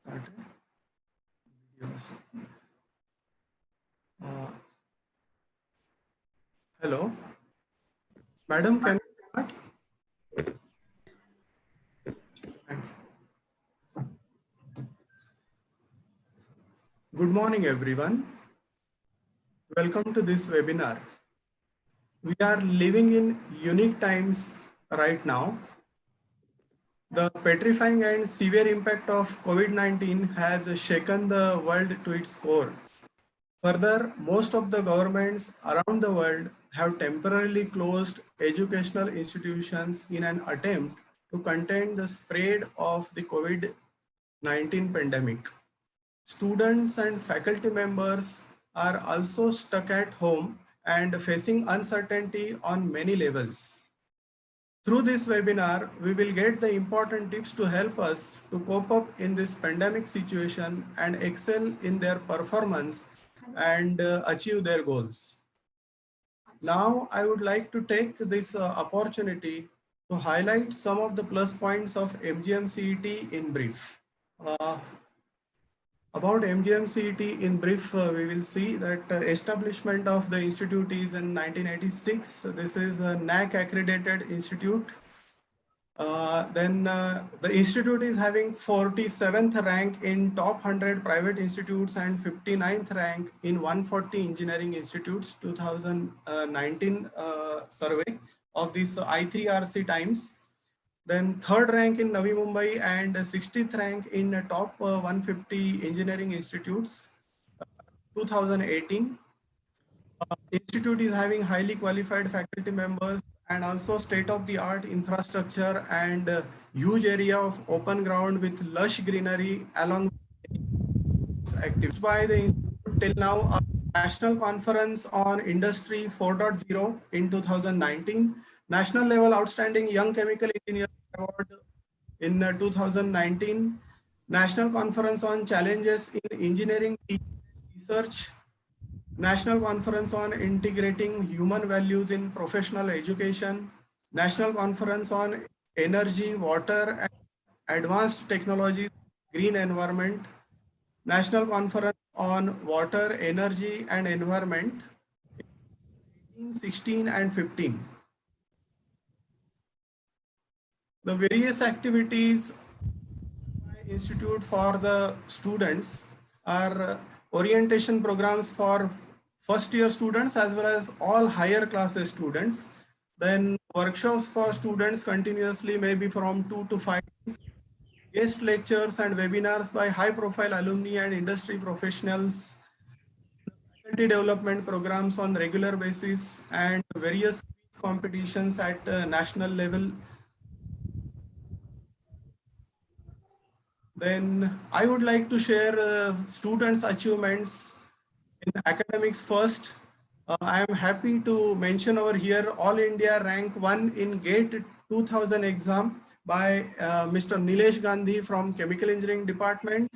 Started. Yes. Uh, Hello, madam. Can you start? Thank you. Good morning, everyone. Welcome to this webinar. We are living in unique times right now. The petrifying and severe impact of COVID-19 has shaken the world to its core. Further, most of the governments around the world have temporarily closed educational institutions in an attempt to contain the spread of the COVID-19 pandemic. Students and faculty members are also stuck at home and facing uncertainty on many levels. Through this webinar, we will get the important tips to help us to cope up in this pandemic situation and excel in their performance and achieve their goals. Now, I would like to take this opportunity to highlight some of the plus points of MGMCET in brief. About MGMCET in brief, we will see that establishment of the institute is in 1986. This is a NAC accredited institute. The institute is having 47th rank in top 100 private institutes and 59th rank in 140 engineering institutes 2019 survey of this I3RC Times. Then third rank in Navi Mumbai and 60th rank in top 150 engineering institutes 2018. Institute is having highly qualified faculty members and also state-of-the-art infrastructure and huge area of open ground with lush greenery along activities by the institute till now. A national conference on industry 4.0 in 2019, national level outstanding young chemical engineer award in 2019, national conference on challenges in engineering research, National Conference on Integrating Human Values in Professional Education, National Conference on Energy, Water and Advanced Technologies, Green Environment, National Conference on Water, Energy and Environment, 18, 16 and 15. The various activities by Institute for the students are orientation programs for first year students as well as all higher classes students. Then workshops for students continuously, maybe from 2 to 5 days. Guest lectures and webinars by high profile alumni and industry professionals. Faculty development programs on regular basis and various competitions at national level. Then I would like to share students' achievements in academics first. I am happy to mention over here All India rank 1 in GATE 2000 exam by Mr. Nilesh Gandhi from Chemical Engineering Department.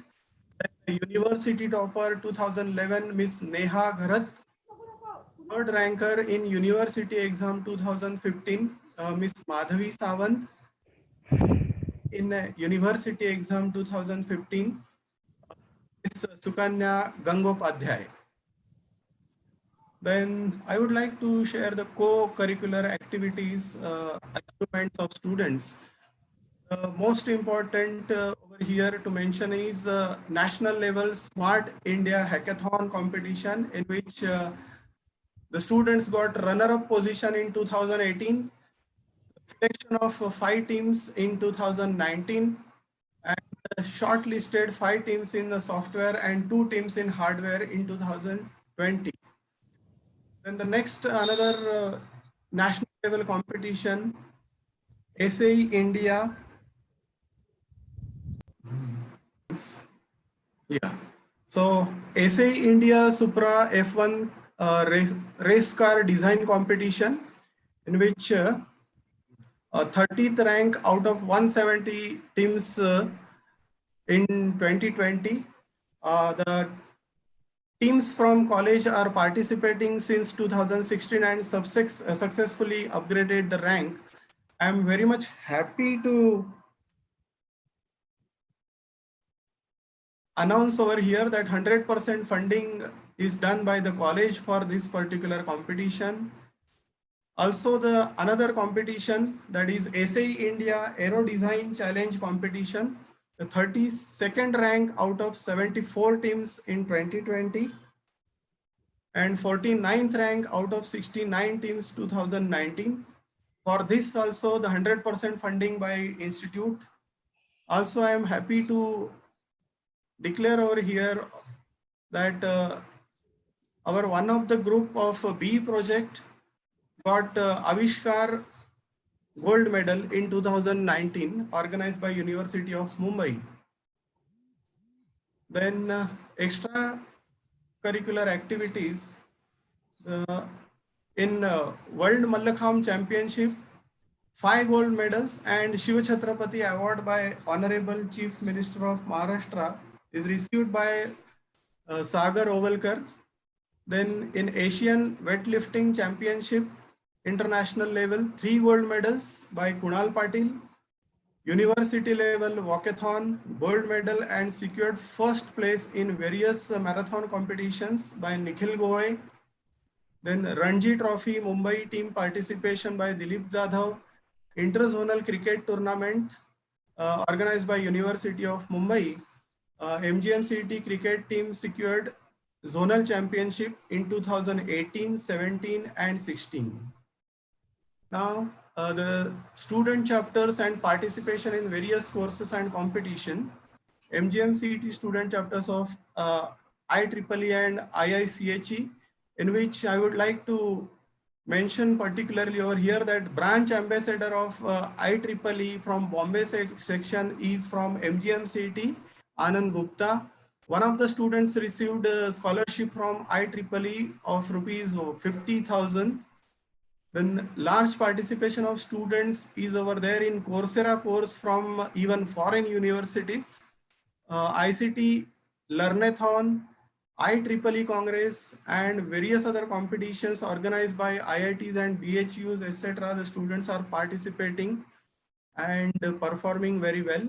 Then University topper 2011 Miss Neha Gharat. Third ranker in University exam 2015 Miss Madhavi Sawant. In University exam 2015 Miss Sukanya Gangopadhyay. Then I would like to share the co-curricular activities, achievements of students. The most important over here to mention is national level Smart India Hackathon competition, in which the students got runner-up position in 2018, selection of 5 teams in 2019, and shortlisted 5 teams in the software and 2 teams in hardware in 2020. Then the next another national level competition, SAE India. Yeah. So SAE India Supra F1 race car design competition, in which 30th rank out of 170 teams in 2020. The teams from college are participating since 2016 and successfully upgraded the rank. I am very much happy to announce over here that 100% funding is done by the college for this particular competition. Also, the another competition, that is SAE India Aero Design Challenge competition, the 32nd rank out of 74 teams in 2020 and 49th rank out of 69 teams 2019. For this also the 100% funding by institute. Also, I am happy to declare over here that our one of the group of B project got Avishkar gold medal in 2019 organized by University of Mumbai. Then extra curricular activities in World Mallakham Championship, 5 gold medals and Shiv Chhatrapati Award by Honorable Chief Minister of Maharashtra is received by Sagar Ovalkar. Then in Asian Weightlifting Championship, international level, 3 gold medals by Kunal Patil. University level walkathon, gold medal and secured first place in various marathon competitions by Nikhil Goe. Then Ranji Trophy Mumbai team participation by Dilip Jadhav. Interzonal cricket tournament organized by University of Mumbai. MGMCET cricket team secured zonal championship in 2018, 17 and 16. Now, the student chapters and participation in various courses and competition. MGMCET student chapters of IEEE and IICHE, in which I would like to mention particularly over here that branch ambassador of IEEE from Bombay section is from MGMCET, Anand Gupta. One of the students received a scholarship from IEEE of rupees 50,000. Then large participation of students is over there in Coursera course from even foreign universities. ICT Learnathon, IEEE Congress and various other competitions organized by IITs and BHUs, etc. The students are participating and performing very well.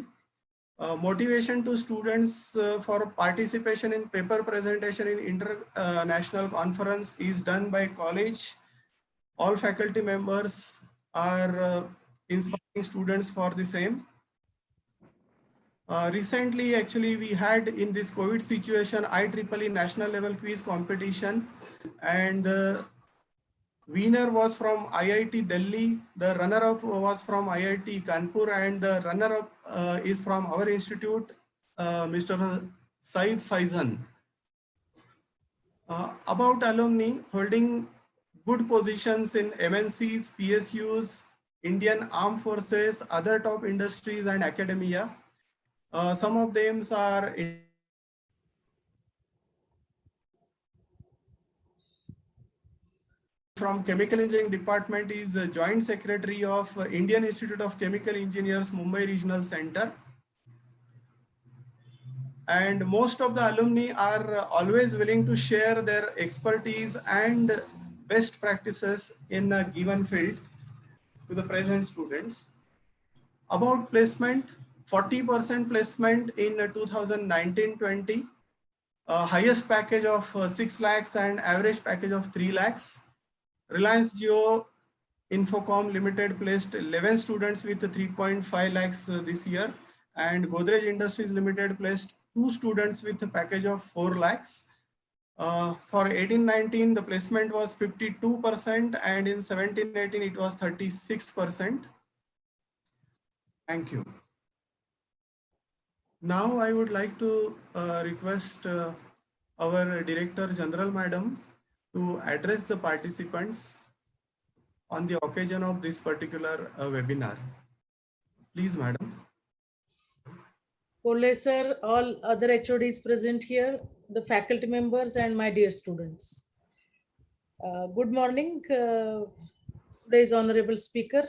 Motivation to students for participation in paper presentation in international conference is done by college. All faculty members are inspiring students for the same. Recently, actually, we had in this COVID situation, IEEE national level quiz competition, and the winner was from IIT Delhi, the runner-up was from IIT Kanpur, and the runner-up is from our institute, Mr. Said Faizan. About alumni holding good positions in MNCs, PSUs, Indian Armed Forces, other top industries and academia. Some of them are from Chemical Engineering Department is Joint Secretary of Indian Institute of Chemical Engineers, Mumbai Regional Center. And most of the alumni are always willing to share their expertise and best practices in a given field to the present students. About placement, 40% placement in 2019-20, highest package of 6 lakhs and average package of 3 lakhs. Reliance Jio Infocom Limited placed 11 students with 3.5 lakhs this year, and Godrej Industries Limited placed 2 students with a package of 4 lakhs. For 18-19, the placement was 52%, and in 17-18, it was 36%. Thank you. Now I would like to request our Director General Madam to address the participants on the occasion of this particular webinar. Please, Madam. Kolle sir, all other HODs present here, the faculty members and my dear students. Good morning, today's honorable speaker.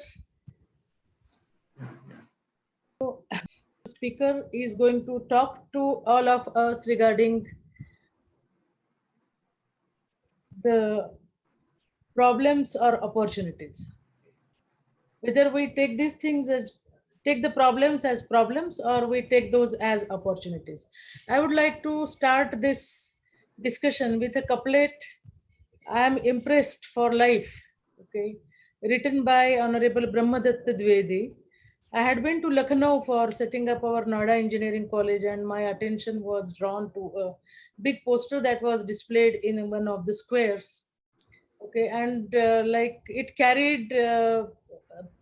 The speaker is going to talk to all of us regarding the problems or opportunities. Whether we take these things as take the problems as problems or we take those as opportunities. I would like to start this discussion with a couplet, I am impressed for life, okay, written by Honorable Brahmadatta Dwivedi. I had been to Lucknow for setting up our Noida Engineering College, and my attention was drawn to a big poster that was displayed in one of the squares. Okay, and like it carried a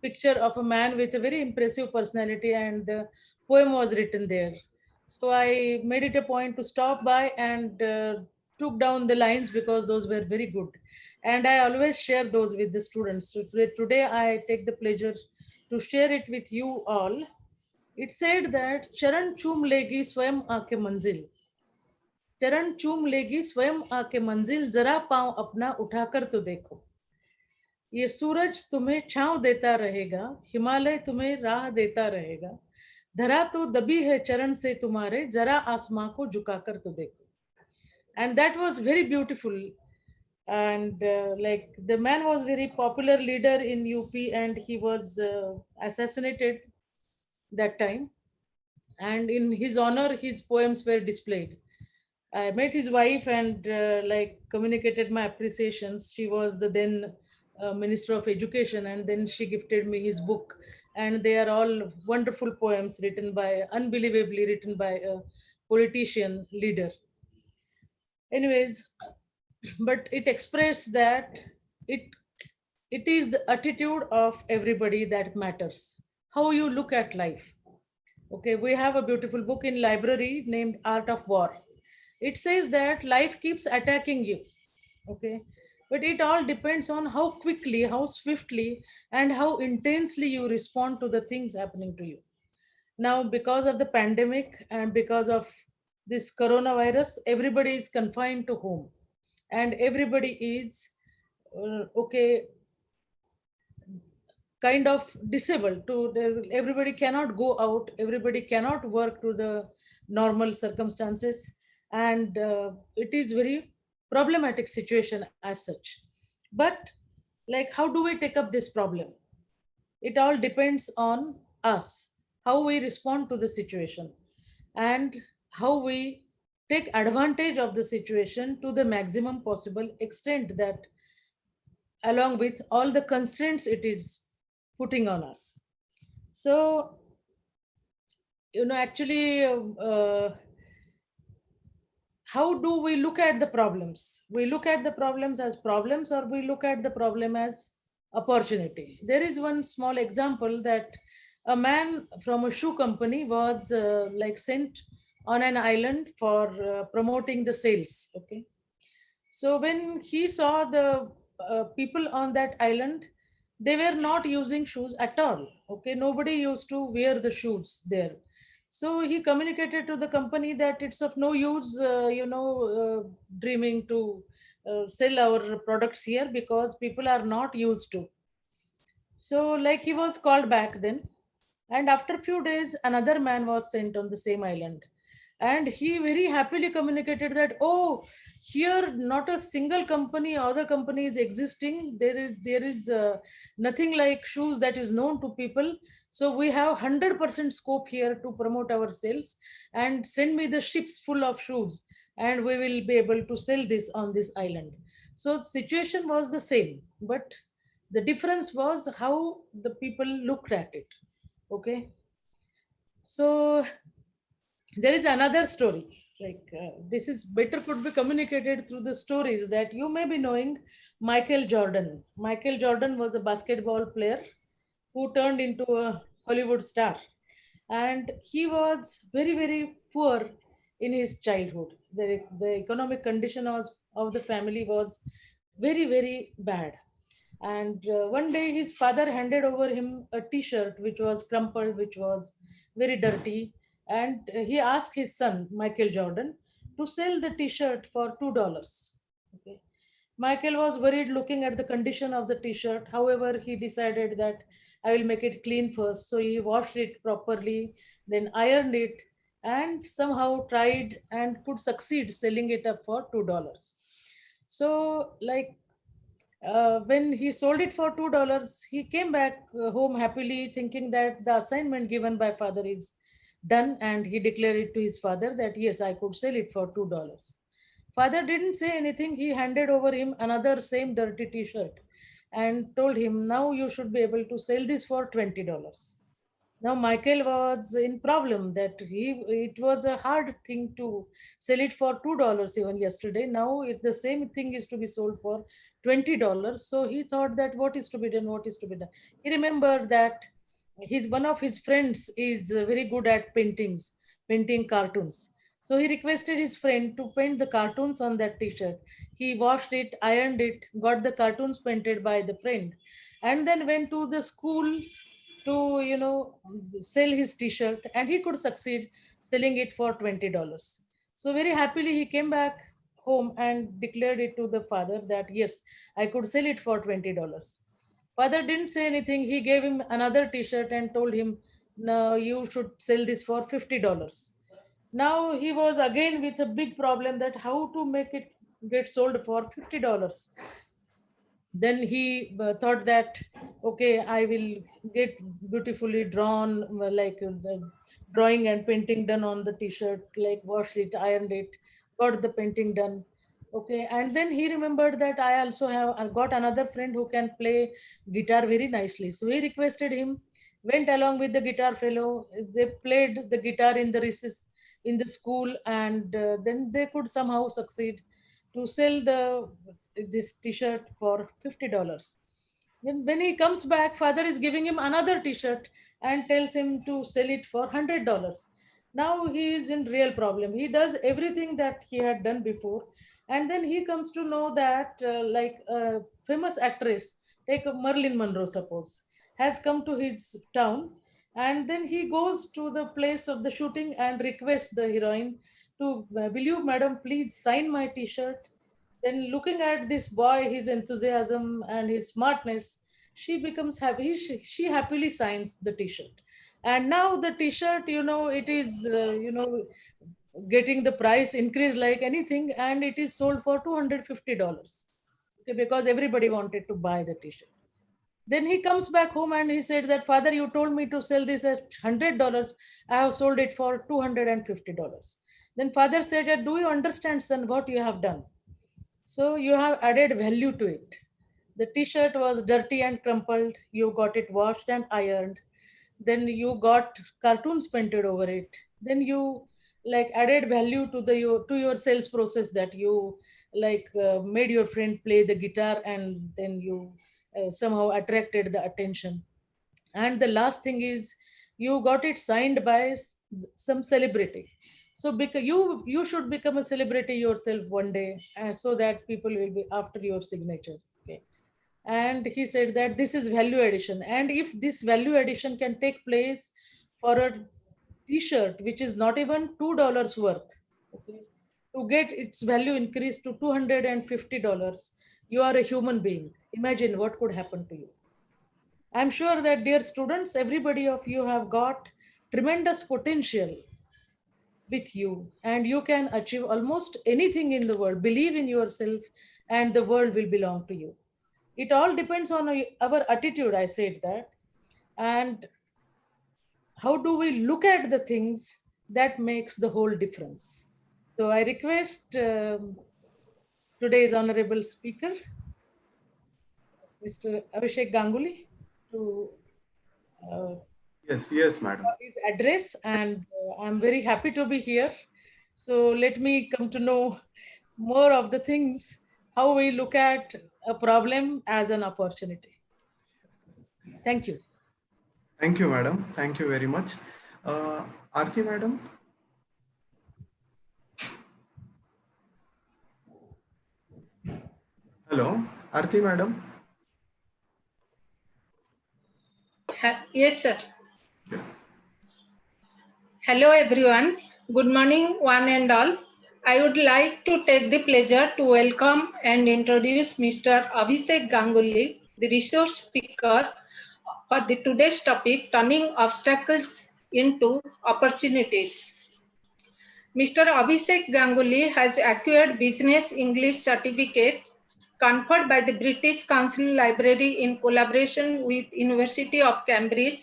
picture of a man with a very impressive personality, and the poem was written there. So I made it a point to stop by and took down the lines because those were very good, and I always share those with the students. So today I take the pleasure to share it with you all. It said that charan chum legi swayam aake manzil, चरण चूम लेगी स्वयं आके मंजिल, जरा पांव अपना उठाकर तो देखो, ये सूरज तुम्हें छांव देता रहेगा, हिमालय तुम्हें राह देता रहेगा, धरा तो दबी है चरण से तुम्हारे, जरा आसमां को झुकाकर तो देखो. And that was very beautiful. And like the man was very popular leader in UP, and he was assassinated that time, and in his honor his poems were displayed. I met his wife and like communicated my appreciations. She was the then Minister of Education, and then she gifted me his book. And they are all wonderful poems written by, unbelievably written by a politician leader. Anyways, but it expressed that it it is the attitude of everybody that matters. How you look at life. Okay, we have a beautiful book in library named Art of War. It says that life keeps attacking you. Okay, but it all depends on how quickly, how swiftly, and how intensely you respond to the things happening to you. Now, because of the pandemic and because of this coronavirus, everybody is confined to home, and everybody is okay, kind of disabled to everybody cannot go out, everybody cannot work to the normal circumstances, and it is very problematic situation as such. But like, how do we take up this problem? It all depends on us, how we respond to the situation, and how we take advantage of the situation to the maximum possible extent, that along with all the constraints it is putting on us. So, actually, how do we look at the problems? We look at the problems as problems, or we look at the problem as opportunity. There is one small example that a man from a shoe company was like sent on an island for promoting the sales. Okay, so when he saw the people on that island, they were not using shoes at all. Okay, nobody used to wear the shoes there. So he communicated to the company that it's of no use, dreaming to sell our products here because people are not used to. So, like, he was called back then, and after a few days, another man was sent on the same island. And he very happily communicated that, oh, here not a single company, other company is existing. There is nothing like shoes that is known to people. So we have 100% scope here to promote our sales, and send me the ships full of shoes, and we will be able to sell this on this island. So situation was the same, but the difference was how the people looked at it. Okay, so there is another story. Like this is better could be communicated through the stories that you may be knowing. Michael Jordan was a basketball player who turned into a Hollywood star, and he was very very poor in his childhood. The economic condition of the family was very very bad. And one day his father handed over him a t-shirt which was crumpled, which was very dirty, and he asked his son Michael Jordan to sell the t-shirt for $2. Okay, Michael was worried looking at the condition of the t-shirt. However, he decided that I will make it clean first. So he washed it properly, then ironed it, and somehow tried and could succeed selling it up for $2. So, like, When he sold it for $2, he came back home happily, thinking that the assignment given by father is done, and he declared it to his father that yes, I could sell it for $2. Father didn't say anything. He handed over him another same dirty T-shirt and told him, "Now you should be able to sell this for $20." Now Michael was in problem that it was a hard thing to sell it for $2 even yesterday. Now if the same thing is to be sold for $20, so he thought that what is to be done, what is to be done. He remembered that his one of his friends is very good at painting cartoons. So he requested his friend to paint the cartoons on that T-shirt. He washed it, ironed it, got the cartoons painted by the friend, and then went to the schools to sell his T-shirt, and he could succeed selling it for $20. So very happily he came back home and declared it to the father that yes, I could sell it for $20. Father didn't say anything. He gave him another T-shirt and told him, "No, you should sell this for $50." Now he was again with a big problem that how to make it get sold for $50. Then he thought that okay, I will get beautifully drawn, the drawing and painting done on the T-shirt, like washed it, ironed it, got the painting done. Okay, and then he remembered that I also have I got another friend who can play guitar very nicely, so he requested him, went along with the guitar fellow. They played the guitar in the recess in the school, and then they could somehow succeed to sell the this T-shirt for $50. Then when he comes back, father is giving him another T-shirt and tells him to sell it for $100. Now he is in real problem. He does everything that he had done before, and then he comes to know that like a famous actress, take Marilyn Monroe, suppose, has come to his town, and then he goes to the place of the shooting and requests the heroine to, will you, madam, please sign my T-shirt? Then looking at this boy, his enthusiasm and his smartness, she becomes happy. She happily signs the T-shirt, and now the T-shirt, it is getting the price increase like anything, and it is sold for $250. Okay, because everybody wanted to buy the T-shirt. Then he comes back home and he said that, father, you told me to sell this at $100. I have sold it for $250. Then father said that, do you understand, son, what you have done? So you have added value to it. The T-shirt was dirty and crumpled. You got it washed and ironed. Then you got cartoons painted over it. Then you like added value to your sales process, that you made your friend play the guitar, and then you somehow attracted the attention. And the last thing is, you got it signed by some celebrity. So because you should become a celebrity yourself one day, so that people will be after your signature. Okay. And he said that this is value addition, and if this value addition can take place for a T-shirt which is not even $2 worth, okay, to get its value increased to $250, you are a human being. Imagine what could happen to you. I'm sure that, dear students, everybody of you have got tremendous potential with you, and you can achieve almost anything in the world. Believe in yourself, and the world will belong to you. It all depends on our attitude, I said that. And how do we look at the things, that makes the whole difference. So I request today's honorable speaker, Mr. Abhishek Ganguly, to uh, Yes, madam. his address, and I'm very happy to be here. So let me come to know more of the things, how we look at a problem as an opportunity. Thank you. Thank you, madam. Thank you very much. Arti, madam. Hello, Arti, madam. Yes, sir. Yeah. Hello, everyone. Good morning, one and all. I would like to take the pleasure to welcome and introduce Mr. Abhishek Ganguly, the resource speaker for the today's topic, turning obstacles into opportunities. Mr. Abhishek Ganguly has acquired business English certificate conferred by the British Council Library in collaboration with University of Cambridge.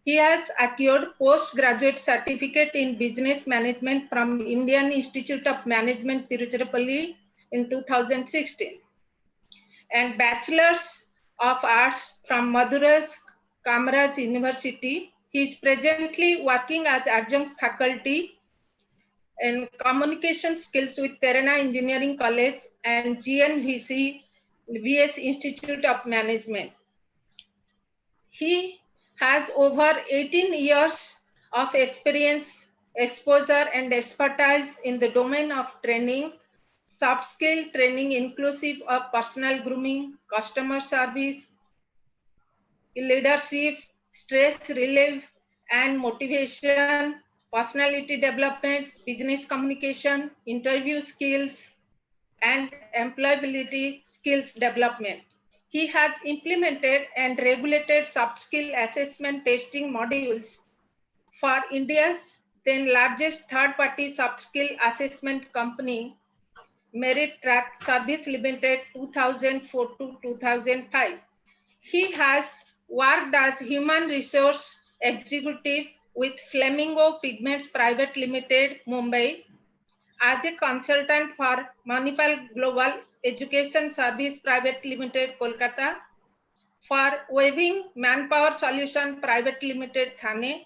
He has acquired postgraduate certificate in business management from Indian Institute of Management, Tiruchirappalli in 2016, and Bachelor's of Arts from Madras Kamaraj University. He is presently working as adjunct faculty in communication skills with Terana Engineering College and GNVC VS Institute of Management. He has over 18 years of experience, exposure, and expertise in the domain of training, soft skill training inclusive of personal grooming, customer service, leadership, stress relief and motivation, personality development, business communication, interview skills, and employability skills development. He has implemented and regulated soft skill assessment testing modules for India's then largest third-party soft skill assessment company, Merit Track Service Limited 2004 to 2005. He has worked as human resource executive with Flamingo Pigments Private Limited, Mumbai, as a consultant for Manipal Global Education Service Private Limited, Kolkata, for Weaving Manpower Solution Private Limited, Thane,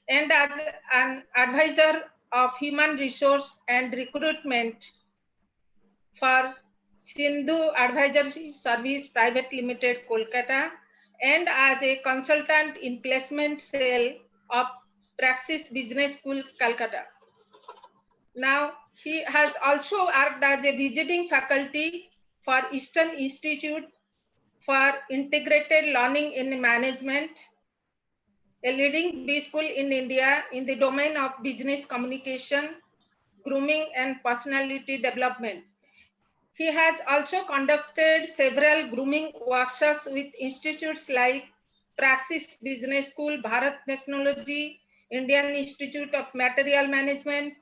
and as an advisor of human resource and recruitment for Sindhu Advisory Service Private Limited, Kolkata, and as a consultant in placement cell of Praxis Business School, Calcutta. Now, he has also worked as a visiting faculty for Eastern Institute for Integrated Learning in Management, a leading B school in India in the domain of business communication, grooming, and personality development. He has also conducted several grooming workshops with institutes like Praxis Business School, Bharat Technology, Indian Institute of Material Management,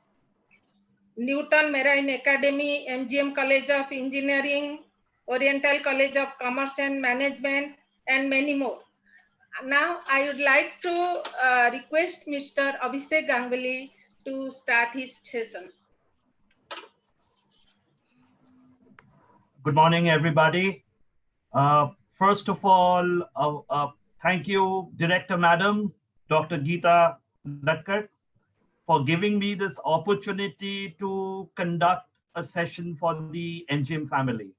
Newton Marine Academy, MGM College of Engineering, Oriental College of Commerce and Management, and many more. Now, I would like to request Mr. Abhishek Ganguly to start his session. Good morning, everybody. First of all, thank you, Director Madam, Dr. Geeta Latkar, for giving me this opportunity to conduct a session for the NGM family.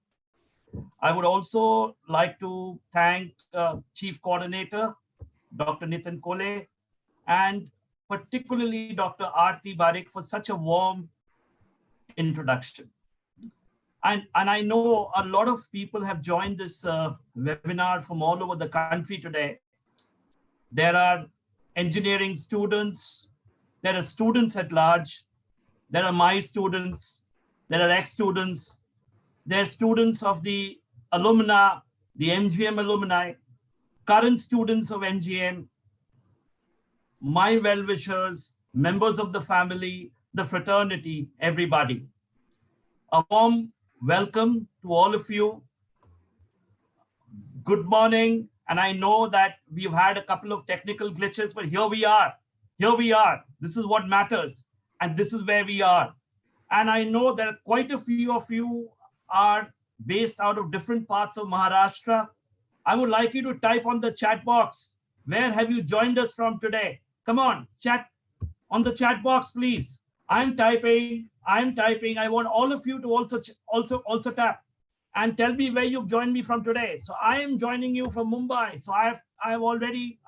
I would also like to thank Chief Coordinator, Dr. Nitin Kole, and particularly Dr. Aarti Barik for such a warm introduction. And I know a lot of people have joined this webinar from all over the country today. There are engineering students, there are students at large, there are my students, there are ex-students, there are students of the alumni, the MGM alumni, current students of NGM, my well-wishers, members of the family, the fraternity, everybody. A warm welcome to all of you. Good morning. And I know that we've had a couple of technical glitches, but here we are. Here we are. This is what matters. And this is where we are. And I know that quite a few of you are based out of different parts of Maharashtra. I would like you to type on the chat box. Where have you joined us from today? Come on, chat on the chat box, please. I'm typing. I want all of you to also tap and tell me where you've joined me from today. So I am joining you from Mumbai. So I've already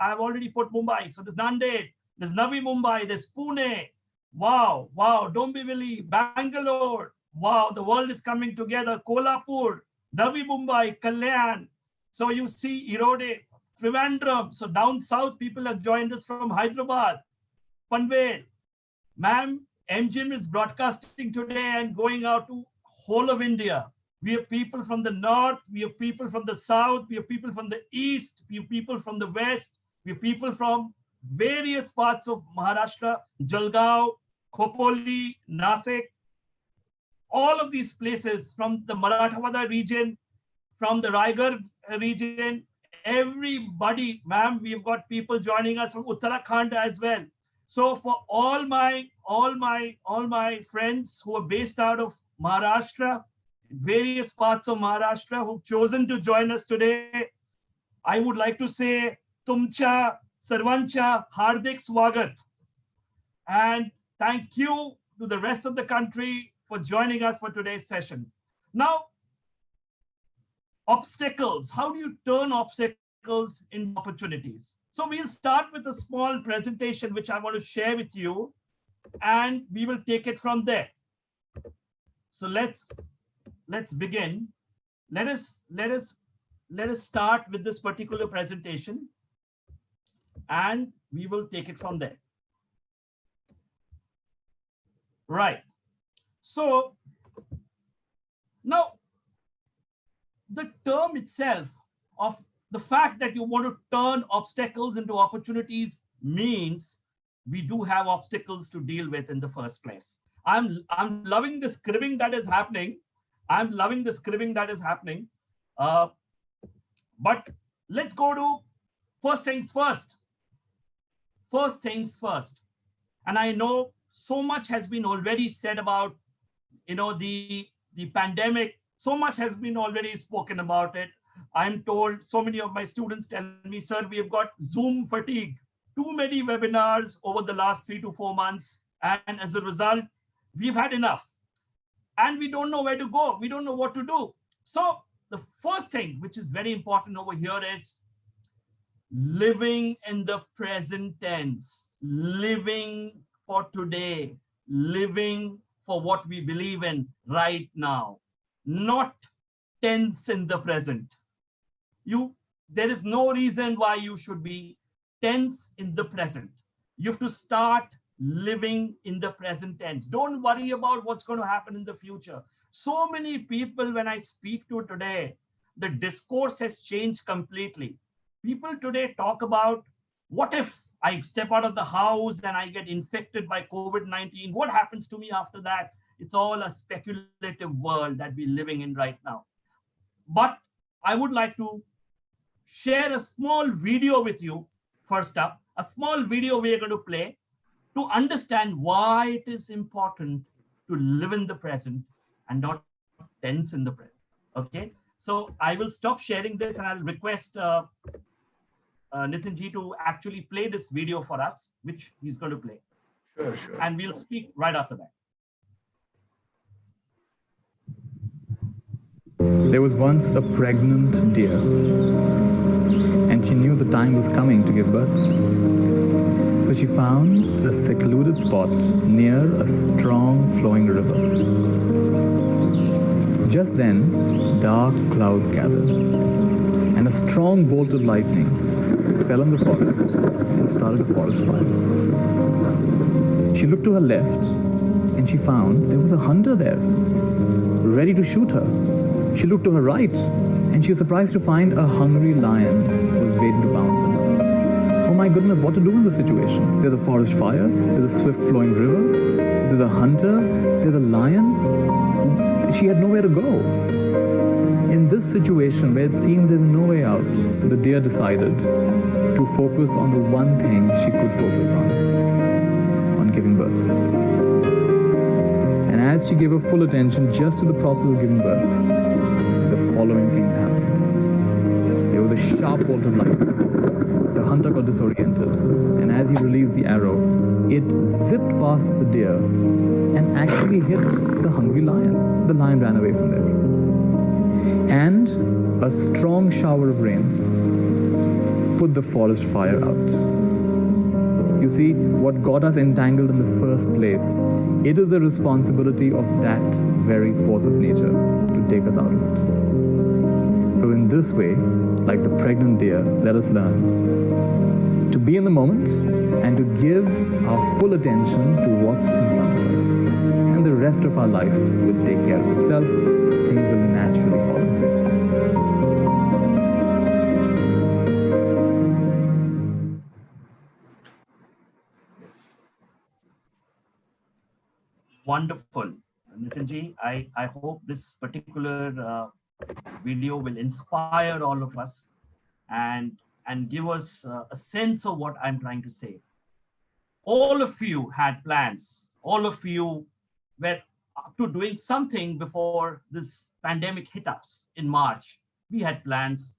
put Mumbai. So there's Nanded, there's Navi Mumbai, there's Pune. Wow, Dombivli, Bangalore. Wow, the world is coming together. Kolhapur, Navi Mumbai, Kalyan. So you see Erode, Trivandrum. So down south, people have joined us from Hyderabad, Panvel. Ma'am, MGM is broadcasting today and going out to whole of India. We have people from the north, we have people from the south, we have people from the east, we have people from the west, we have people from various parts of Maharashtra, Jalgaon, Khopoli, Nasik. all of these places, from the Marathwada region, from the Raigad region, everybody, ma'am, we've got people joining us from Uttarakhand as well. So for all my friends who are based out of Maharashtra, various parts of Maharashtra who've chosen to join us today, I would like to say Tumcha Sarvancha Hardik Swagat. And thank you to the rest of the country for joining us for today's session. Now, obstacles. How do you turn obstacles into opportunities? So we'll start with a small presentation which I want to share with you, and we will take it from there. So let's begin. Let us start with this particular presentation, and we will take it from there. Right. So now, the term itself of the fact that you want to turn obstacles into opportunities means we do have obstacles to deal with in the first place. I'm loving the scribbling that is happening. I'm loving the scribbling that is happening. But let's go to first things first. First things first. And I know so much has been already said about, the pandemic. So much has been already spoken about it. I'm told so many of my students tell me, sir, we have got Zoom fatigue, too many webinars over the last 3 to 4 months. And as a result, we've had enough. And we don't know where to go. We don't know what to do. So the first thing, which is very important over here, is living in the present tense, living for today, living for what we believe in right now, not tense in the present. There is no reason why you should be tense in the present. You have to start living in the present tense. Don't worry about what's going to happen in the future. So many people, when I speak to today, the discourse has changed completely. People today talk about, what if I step out of the house and I get infected by COVID-19? What happens to me after that? It's all a speculative world that we're living in right now. But I would like to share a small video with you. First up, a small video we are going to play to understand why it is important to live in the present and not tense in the present. Okay, so I will stop sharing this and I'll request Nitinji to actually play this video for us, which he's going to play. Sure. And we'll speak right after that. There was once a pregnant deer, and she knew the time was coming to give birth. So she found a secluded spot near a strong flowing river. Just then, dark clouds gathered, and a strong bolt of lightning fell on the forest and started a forest fire. She looked to her left, and she found there was a hunter there, ready to shoot her. She looked to her right, and she was surprised to find a hungry lion was waiting to pounce on her. Oh my goodness, what to do in this situation? There's a forest fire, there's a swift flowing river, there's a hunter, there's a lion. She had nowhere to go. In this situation where it seems there's no way out, the deer decided to focus on the one thing she could focus on giving birth. And as she gave her full attention just to the process of giving birth, the following things happened. There was a sharp bolt of lightning. The hunter got disoriented, and as he released the arrow, it zipped past the deer and actually hit the hungry lion. The lion ran away from there. And a strong shower of rain put the forest fire out. You see, what got us entangled in the first place, it is the responsibility of that very force of nature to take us out of it. So in this way, like the pregnant deer, let us learn to be in the moment and to give our full attention to what's in front of us. And the rest of our life will take care of itself. Things will naturally fall in place. Wonderful. Nitinji, I hope this particular video will inspire all of us and give us a sense of what I'm trying to say. All of you had plans. All of you were up to doing something before this pandemic hit us in March. We had plans.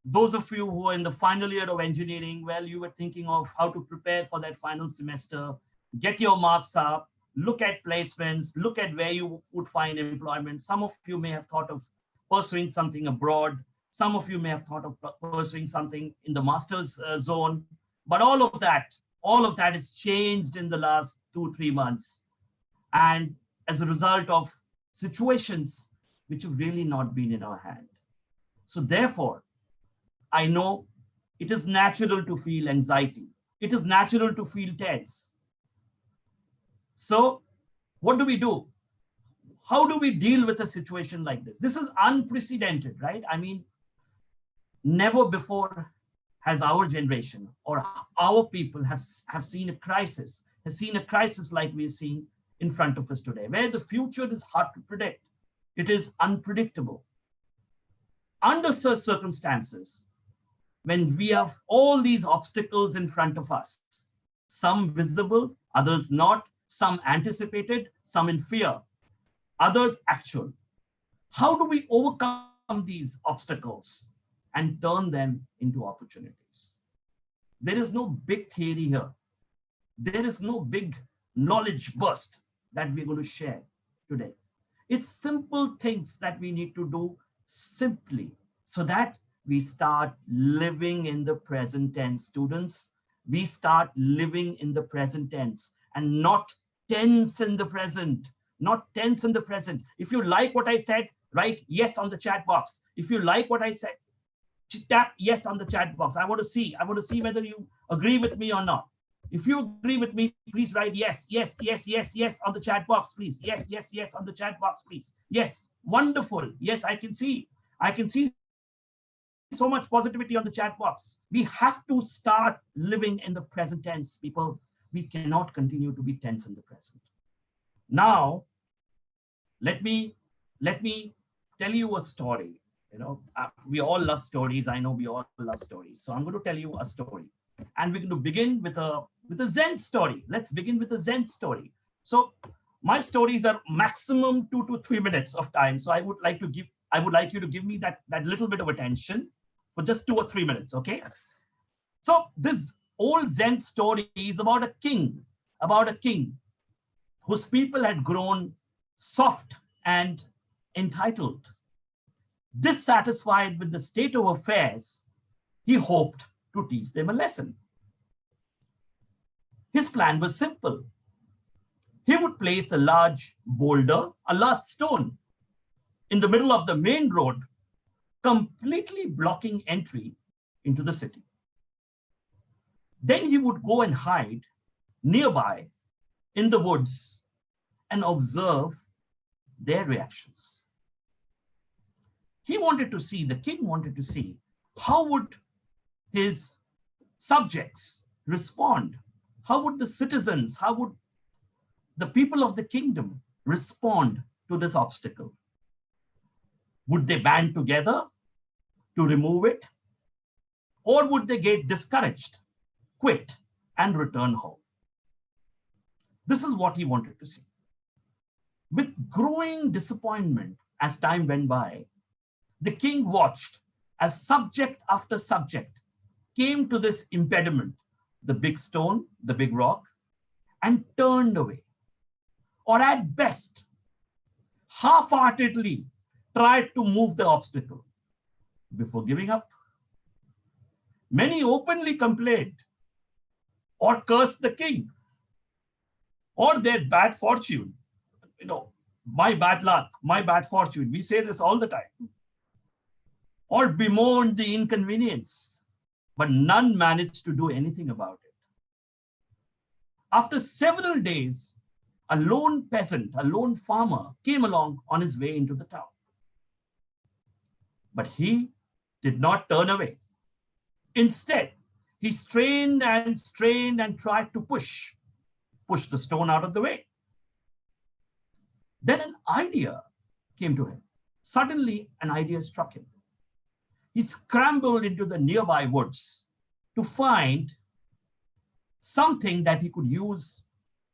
Those of you who are in the final year of engineering, well, you were thinking of how to prepare for that final semester, get your marks up, look at placements, look at where you would find employment. Some of you may have thought of pursuing something abroad. Some of you may have thought of pursuing something in the master's zone. But all of that is changed in the last 2-3 months. And as a result of situations which have really not been in our hand. So therefore, I know it is natural to feel anxiety. It is natural to feel tense. So what do we do? How do we deal with a situation like this? This is unprecedented, right? I mean, never before has our generation or our people have seen a crisis, like we're seeing in front of us today, where the future is hard to predict. It is unpredictable. Under such circumstances, when we have all these obstacles in front of us, some visible, others not, some anticipated, some in fear, others actual. How do we overcome these obstacles and turn them into opportunities? There is no big theory here. There is no big knowledge burst that we're going to share today. It's simple things that we need to do simply so that we start living in the present tense, students. We start living in the present tense and not tense in the present, not tense in the present. If you like what I said, write yes on the chat box. If you like what I said, tap yes on the chat box. I want to see whether you agree with me or not. If you agree with me, please write yes, yes, yes, yes, yes on the chat box, please. Yes, yes, yes on the chat box, please. Yes, wonderful. Yes, I can see so much positivity on the chat box. We have to start living in the present tense, people. We cannot continue to be tense in the present. Now, let me tell you a story. You know, we all love stories. I know we all love stories. So I'm going to tell you a story. And we're going to begin with a Zen story. Let's begin with a Zen story. So my stories are maximum 2 to 3 minutes of time. So I would like you to give me that little bit of attention for just 2 or 3 minutes, okay? So this old Zen story is about a king whose people had grown soft and entitled. Dissatisfied with the state of affairs, he hoped to teach them a lesson. His plan was simple. He would place a large boulder, a large stone, in the middle of the main road, completely blocking entry into the city. Then he would go and hide nearby in the woods and observe their reactions. The king wanted to see how would his subjects respond? How would the citizens, how would the people of the kingdom respond to this obstacle? Would they band together to remove it? Or would they get discouraged, quit, and return home? This is what he wanted to see. With growing disappointment as time went by, the king watched as subject after subject came to this impediment, the big stone, the big rock, and turned away. Or at best, half-heartedly tried to move the obstacle before giving up. Many openly complained or cursed the king or their bad fortune. You know, my bad luck, my bad fortune. We say this all the time. Or bemoaned the inconvenience, but none managed to do anything about it. After several days, a lone peasant, a lone farmer came along on his way into the town. But he did not turn away. Instead, he strained and tried to push the stone out of the way. Then an idea came to him. Suddenly, an idea struck him. He scrambled into the nearby woods to find something that he could use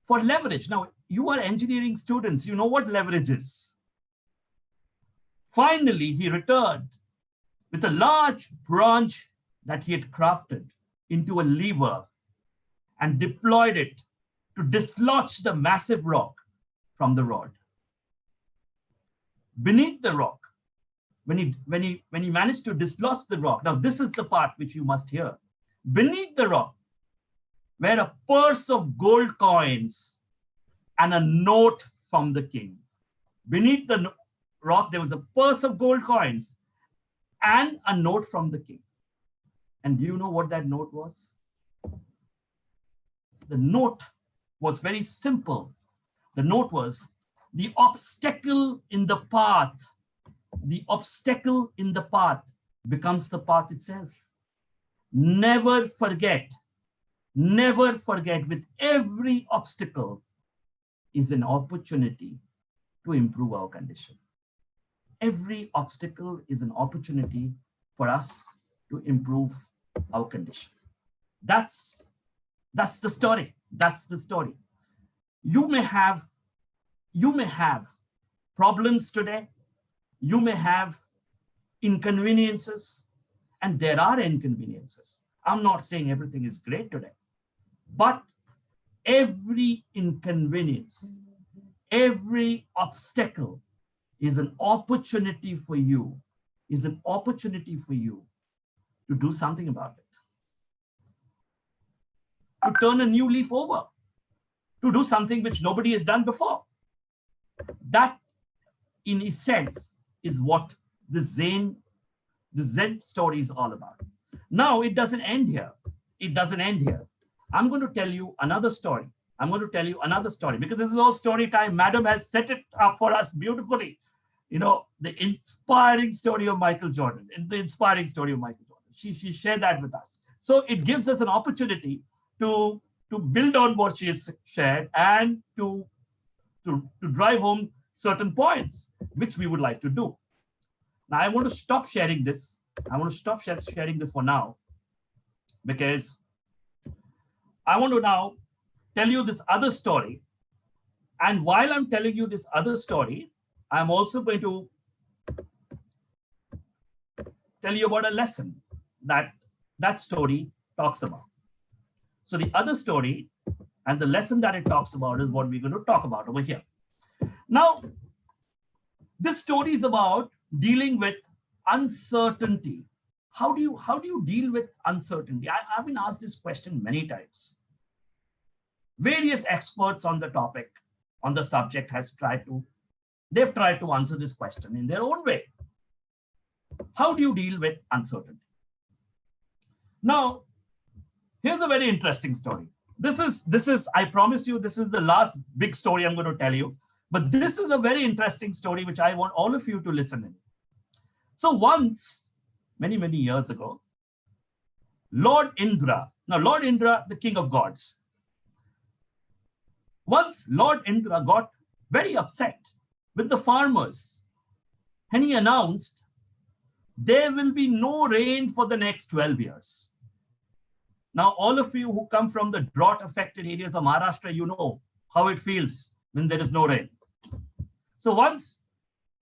for leverage. Now, you are engineering students, you know what leverage is. Finally, he returned with a large branch that he had crafted into a lever and deployed it to dislodge the massive rock from the rod. Beneath the rock, when he managed to dislodge the rock, now this is the part which you must hear. Beneath the rock were a purse of gold coins and a note from the king. Beneath the rock, there was a purse of gold coins and a note from the king. And do you know what that note was? The note was very simple. The note was, the obstacle in the path becomes the path itself. Never forget, with every obstacle is an opportunity to improve our condition. Every obstacle is an opportunity for us to improve our condition. That's the story. That's the story. You may have problems today. You may have inconveniences, and there are inconveniences. I'm not saying everything is great today, but every inconvenience, every obstacle is an opportunity for you, to do something about it, to turn a new leaf over, to do something which nobody has done before. That, in essence, is what the Zen story is all about. Now, it doesn't end here. I'm going to tell you another story. Because this is all story time. Madam has set it up for us beautifully. You know, the inspiring story of Michael Jordan. She shared that with us. So it gives us an opportunity to build on what she has shared and to drive home certain points, which we would like to do. Now, I want to stop sharing this. Sharing this for now, because I want to now tell you this other story. And while I'm telling you this other story, I'm also going to tell you about a lesson that story talks about. So the other story and the lesson that it talks about is what we're going to talk about over here. Now, this story is about dealing with uncertainty. How do you deal with uncertainty? I've been asked this question many times. Various experts on the topic, on the subject, they've tried to answer this question in their own way. How do you deal with uncertainty? Now, here's a very interesting story. This is, I promise you, this is the last big story I'm going to tell you. But this is a very interesting story, which I want all of you to listen in. So once, many, many years ago, Lord Indra, the king of gods, once Lord Indra got very upset with the farmers, and he announced, there will be no rain for the next 12 years. Now, all of you who come from the drought-affected areas of Maharashtra, you know how it feels when there is no rain. So once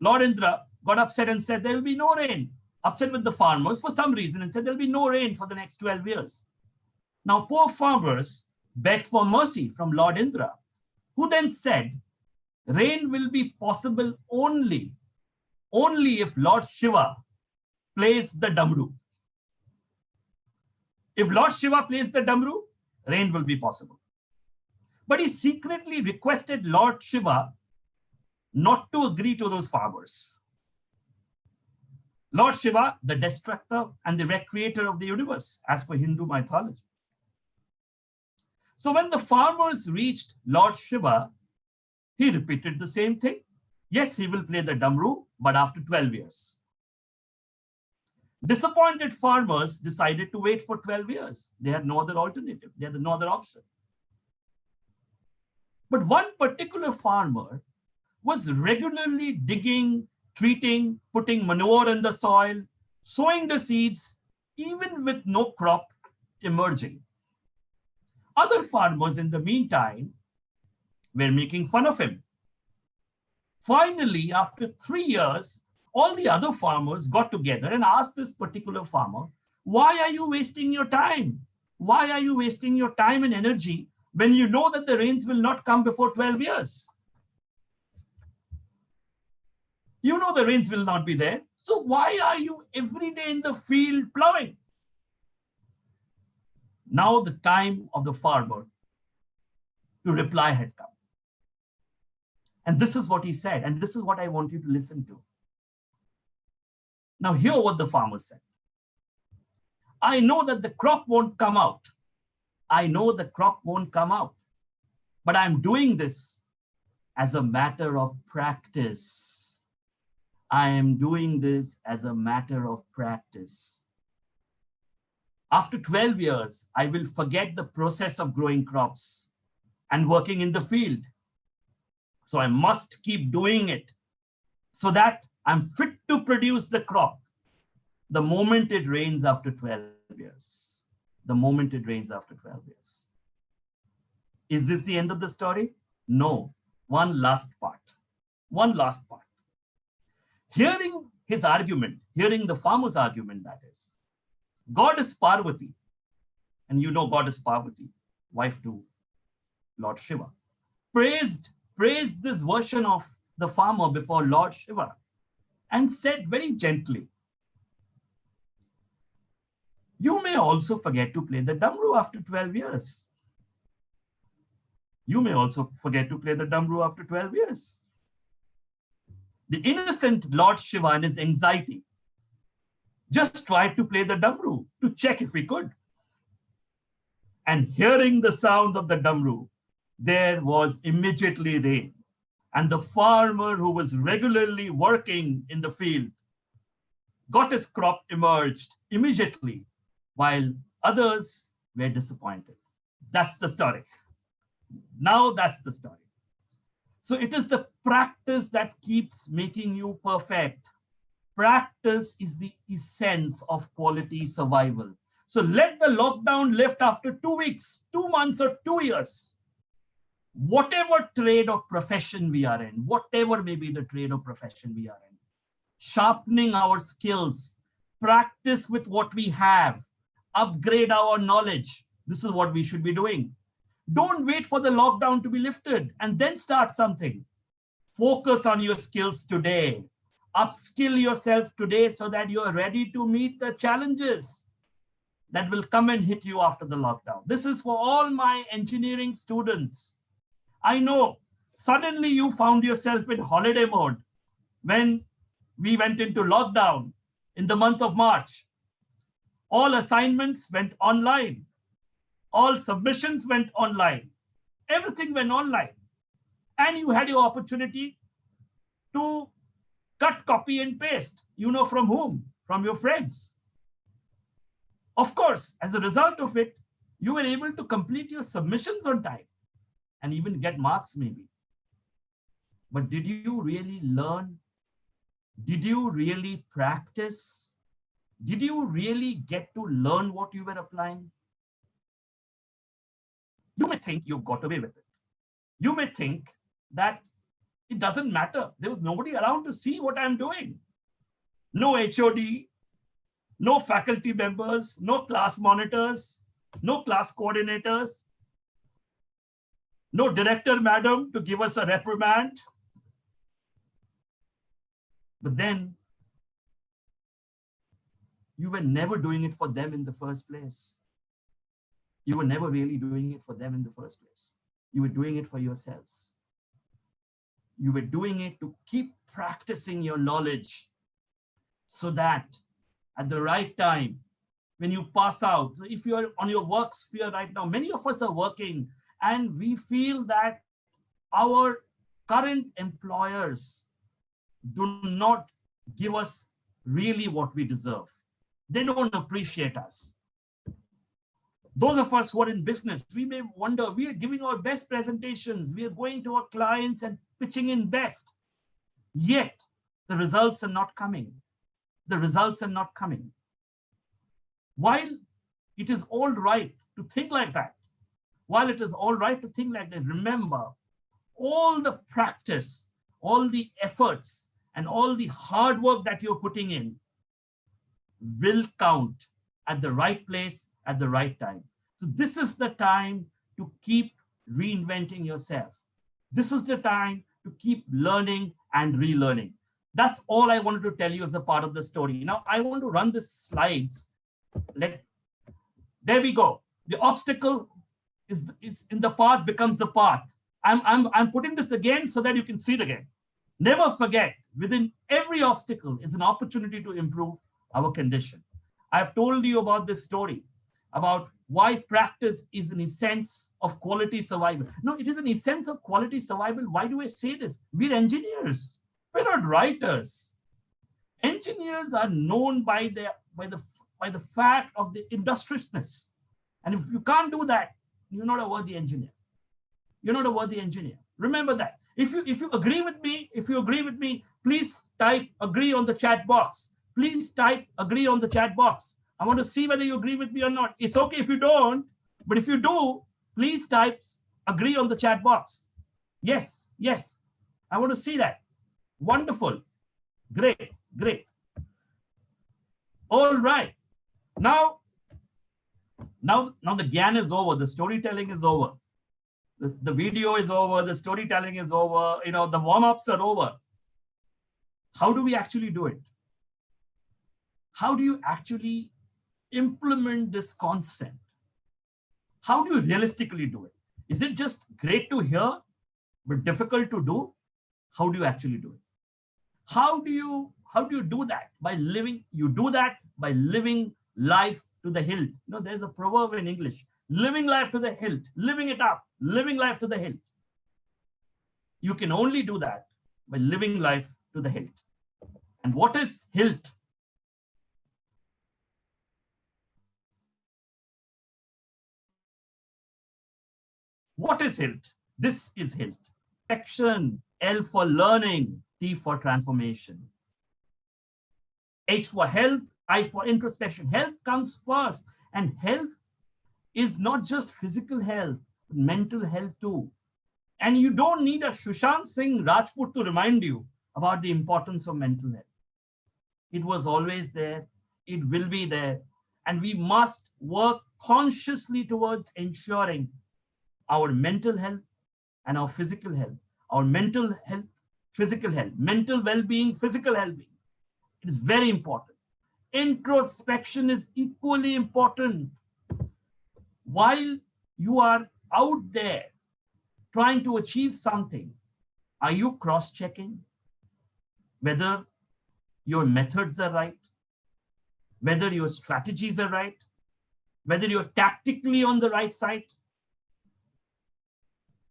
Lord Indra got upset and said, there will be no rain, upset with the farmers for some reason, and said, there will be no rain for the next 12 years. Now, poor farmers begged for mercy from Lord Indra, who then said, rain will be possible only if Lord Shiva plays the damru. If Lord Shiva plays the damru, rain will be possible. But he secretly requested Lord Shiva not to agree to those farmers. Lord Shiva, the destructor and the recreator of the universe, as per Hindu mythology. So when the farmers reached Lord Shiva, he repeated the same thing. Yes, he will play the damru, but after 12 years. Disappointed farmers decided to wait for 12 years. They had no other alternative. They had no other option. But one particular farmer was regularly digging, treating, putting manure in the soil, sowing the seeds, even with no crop emerging. Other farmers in the meantime were making fun of him. Finally, after 3 years, all the other farmers got together and asked this particular farmer, why are you wasting your time? Why are you wasting your time and energy when you know that the rains will not come before 12 years? You know the rains will not be there. So why are you every day in the field plowing? Now the time of the farmer to reply had come. And this is what he said, and this is what I want you to listen to. Now hear what the farmer said. I know that the crop won't come out. I know the crop won't come out. But I'm doing this as a matter of practice. I am doing this as a matter of practice. After 12 years, I will forget the process of growing crops and working in the field. So I must keep doing it so that I'm fit to produce the crop the moment it rains after 12 years. The moment it rains after 12 years. Is this the end of the story? No. One last part. One last part. Hearing his argument, hearing the farmer's argument, that is, Goddess Parvati, and you know Goddess Parvati, wife to Lord Shiva, praised this version of the farmer before Lord Shiva and said very gently, you may also forget to play the damru after 12 years. You may also forget to play the damru after 12 years. The innocent Lord Shiva in his anxiety just tried to play the damru to check if he could. And hearing the sound of the damru, there was immediately rain. And the farmer who was regularly working in the field got his crop emerged immediately, while others were disappointed. That's the story. Now that's the story. So it is the practice that keeps making you perfect. Practice is the essence of quality survival. So let the lockdown lift after 2 weeks, 2 months, or 2 years. Whatever trade or profession we are in, whatever may be the trade or profession we are in, sharpening our skills, practice with what we have, upgrade our knowledge. This is what we should be doing. Don't wait for the lockdown to be lifted and then start something. Focus on your skills today. Upskill yourself today so that you are ready to meet the challenges that will come and hit you after the lockdown. This is for all my engineering students. I know suddenly you found yourself in holiday mode when we went into lockdown in the month of March. All assignments went online. All submissions went online. Everything went online. And you had your opportunity to cut, copy, and paste. You know from whom? From your friends. Of course, as a result of it, you were able to complete your submissions on time and even get marks maybe. But did you really learn? Did you really practice? Did you really get to learn what you were applying? You may think you've got away with it. You may think that it doesn't matter. There was nobody around to see what I'm doing. No HOD, no faculty members, no class monitors, no class coordinators, no director madam to give us a reprimand. But then you were never doing it for them in the first place. You were never really doing it for them in the first place. You were doing it for yourselves. You were doing it to keep practicing your knowledge so that at the right time, when you pass out, if you're on your work sphere right now, many of us are working and we feel that our current employers do not give us really what we deserve. They don't appreciate us. Those of us who are in business, we may wonder, we are giving our best presentations, we are going to our clients and pitching in best. Yet the results are not coming. The results are not coming. While it is all right to think like that, while it is all right to think like that, remember, all the practice, all the efforts, and all the hard work that you're putting in will count at the right place at the right time. So this is the time to keep reinventing yourself. This is the time to keep learning and relearning. That's all I wanted to tell you as a part of the story. Now I want to run the slides. There we go. The obstacle is in the path becomes the path. I'm putting this again so that you can see it again. Never forget, within every obstacle is an opportunity to improve our condition. I've told you about this story, about why practice is an essence of quality survival. No, it is an essence of quality survival. Why do I say this? We're engineers. We're not writers. Engineers are known by the fact of the industriousness. And if you can't do that, you're not a worthy engineer. You're not a worthy engineer. Remember that. If you agree with me, please type agree on the chat box. Please type agree on the chat box. I want to see whether you agree with me or not. It's okay if you don't, but if you do, please type agree on the chat box. Yes, yes. I want to see that. Wonderful. Great, great. All right. Now the gyan is over. The storytelling is over. The video is over. The storytelling is over. The warm-ups are over. How do we actually do it? How do you actually implement this concept? How do you realistically do it? Is it just great to hear, but difficult to do? How do you actually do it? How do you do that? You do that by living life to the hilt. There's a proverb in English, living life to the hilt, living it up, living life to the hilt. You can only do that by living life to the hilt. And what is hilt? What is hilt? This is hilt. Action, L for learning, T for transformation. H for health, I for introspection. Health comes first. And health is not just physical health, but mental health too. And you don't need a Sushant Singh Rajput to remind you about the importance of mental health. It was always there. It will be there. And we must work consciously towards ensuring our mental health and our physical health. Our mental health, physical health, mental well-being, physical well-being. It is very important. Introspection is equally important. While you are out there trying to achieve something, are you cross-checking whether your methods are right, whether your strategies are right, whether you're tactically on the right side?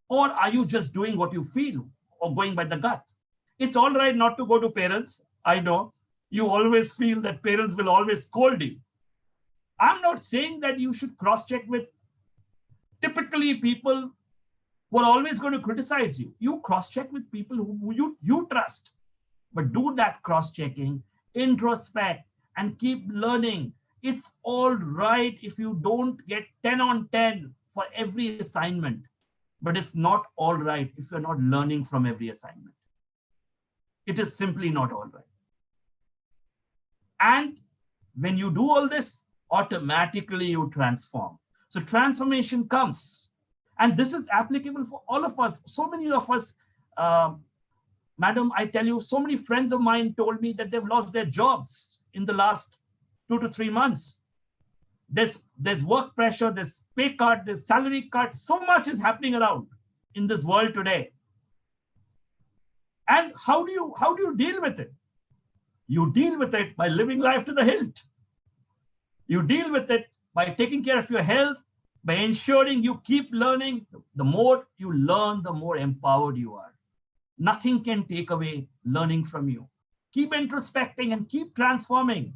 Or are you just doing what you feel or going by the gut? It's all right not to go to parents. I know you always feel that parents will always scold you. I'm not saying that you should cross-check with typically people who are always going to criticize you. You cross-check with people who you trust. But do that cross-checking, introspect, and keep learning. It's all right if you don't get 10 on 10 for every assignment. But it's not all right if you're not learning from every assignment. It is simply not all right. And when you do all this, automatically you transform. So transformation comes. And this is applicable for all of us. So many of us, madam, I tell you, so many friends of mine told me that they've lost their jobs in the last 2 to 3 months. There's work pressure, there's pay cut, there's salary cut. So much is happening around in this world today. And how do you deal with it? You deal with it by living life to the hilt. You deal with it by taking care of your health, by ensuring you keep learning. The more you learn, the more empowered you are. Nothing can take away learning from you. Keep introspecting and keep transforming.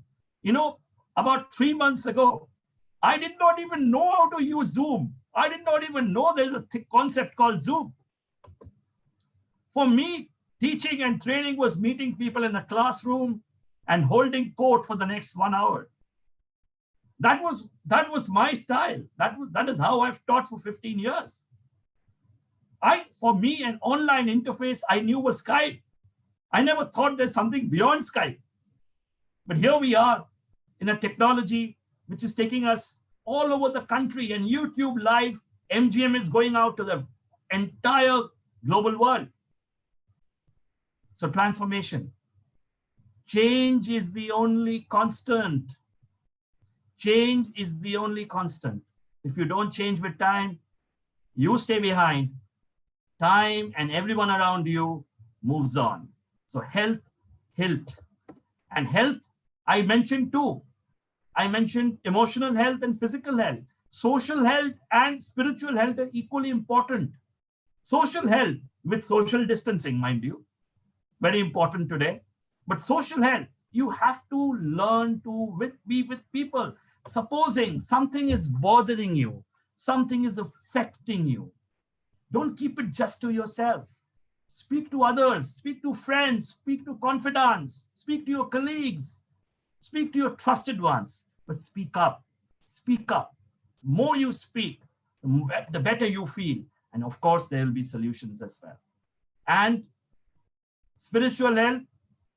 About 3 months ago, I did not even know how to use Zoom. I did not even know there's a concept called Zoom. For me, Teaching and training was meeting people in a classroom and holding court for the next 1 hour. That was my style. That is how I've taught for 15 years. For me, an online interface I knew was Skype. I never thought there's something beyond Skype. But here we are in a technology which is taking us all over the country, and YouTube Live, MGM is going out to the entire global world. So transformation. Change is the only constant. Change is the only constant. If you don't change with time, you stay behind. Time and everyone around you moves on. So health, hilt. And health, I mentioned two. I mentioned emotional health and physical health. Social health and spiritual health are equally important. Social health with social distancing, mind you, very important today. But social health, you have to learn to be with people. Supposing something is bothering you, something is affecting you, don't keep it just to yourself. Speak to others, speak to friends, speak to confidants, speak to your colleagues, speak to your trusted ones, but speak up, speak up. The more you speak, the better you feel. And of course, there will be solutions as well. And spiritual health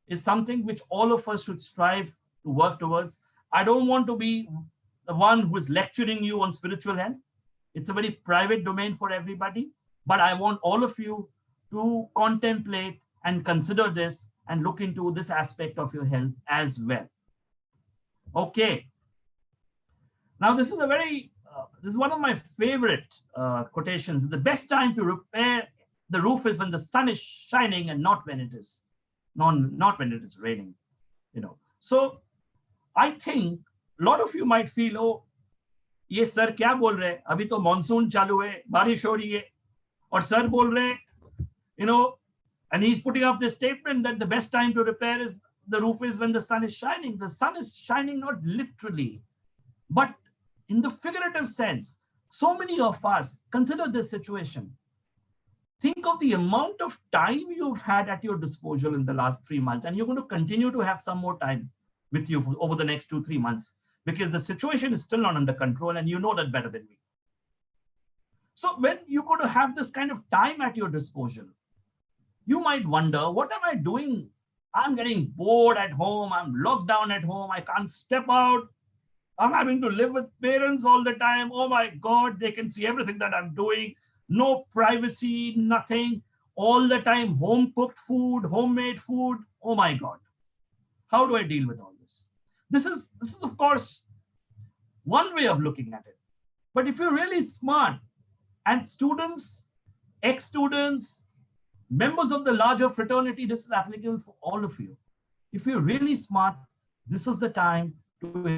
is something which all of us should strive to work towards. I don't want to be the one who is lecturing you on spiritual health. It's a very private domain for everybody, but I want all of you to contemplate and consider this and look into this aspect of your health as well. Okay. Now, this is one of my favorite quotations. The best time to repair the roof is when the sun is shining and not when it is raining. So I think a lot of you might feel, oh, ये sir क्या बोल रहे हैं? अभी तो monsoon चालू है, बारिश हो रही है, और सर बोल रहे हैं, and he's putting up this statement that the best time to repair is the roof is when the sun is shining. The sun is shining not literally, but in the figurative sense. So many of us consider this situation. Think of the amount of time you've had at your disposal in the last 3 months, and you're going to continue to have some more time with you over the next 2-3 months, because the situation is still not under control, and you know that better than me. So when you're going to have this kind of time at your disposal, you might wonder, what am I doing? I'm getting bored at home. I'm locked down at home. I can't step out. I'm having to live with parents all the time. Oh my God, they can see everything that I'm doing. No privacy, nothing. All the time, home-cooked food, homemade food. Oh my God. How do I deal with all this? This is, of course, one way of looking at it. But if you're really smart, and students, ex-students, members of the larger fraternity, this is applicable for all of you. If you're really smart, this is the time to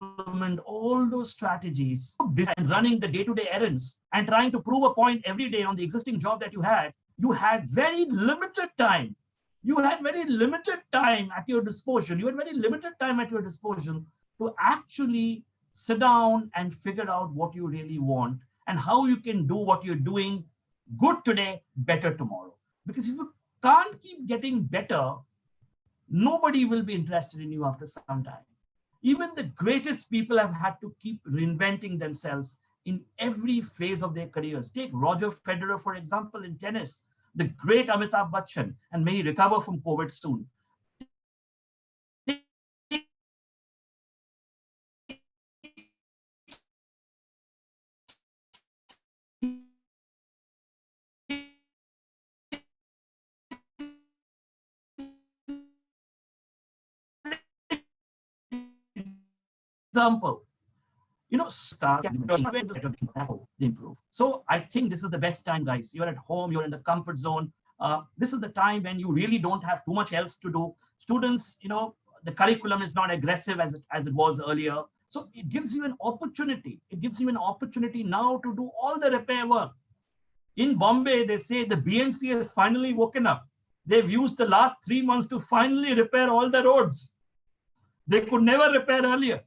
implement all those strategies and running the day-to-day errands and trying to prove a point every day on the existing job that you had very limited time. You had very limited time at your disposal. You had very limited time at your disposal to actually sit down and figure out what you really want and how you can do what you're doing good today, better tomorrow. Because if you can't keep getting better, nobody will be interested in you after some time. Even the greatest people have had to keep reinventing themselves in every phase of their careers. Take Roger Federer, for example, in tennis, the great Amitabh Bachchan, and may he recover from COVID soon. Example, start improve. So I think this is the best time, guys. You're at home, you're in the comfort zone. This is the time when you really don't have too much else to do. Students, the curriculum is not aggressive as it was earlier. So it gives you an opportunity. It gives you an opportunity now to do all the repair work. In Bombay, they say the BMC has finally woken up. They've used the last 3 months to finally repair all the roads. They could never repair earlier.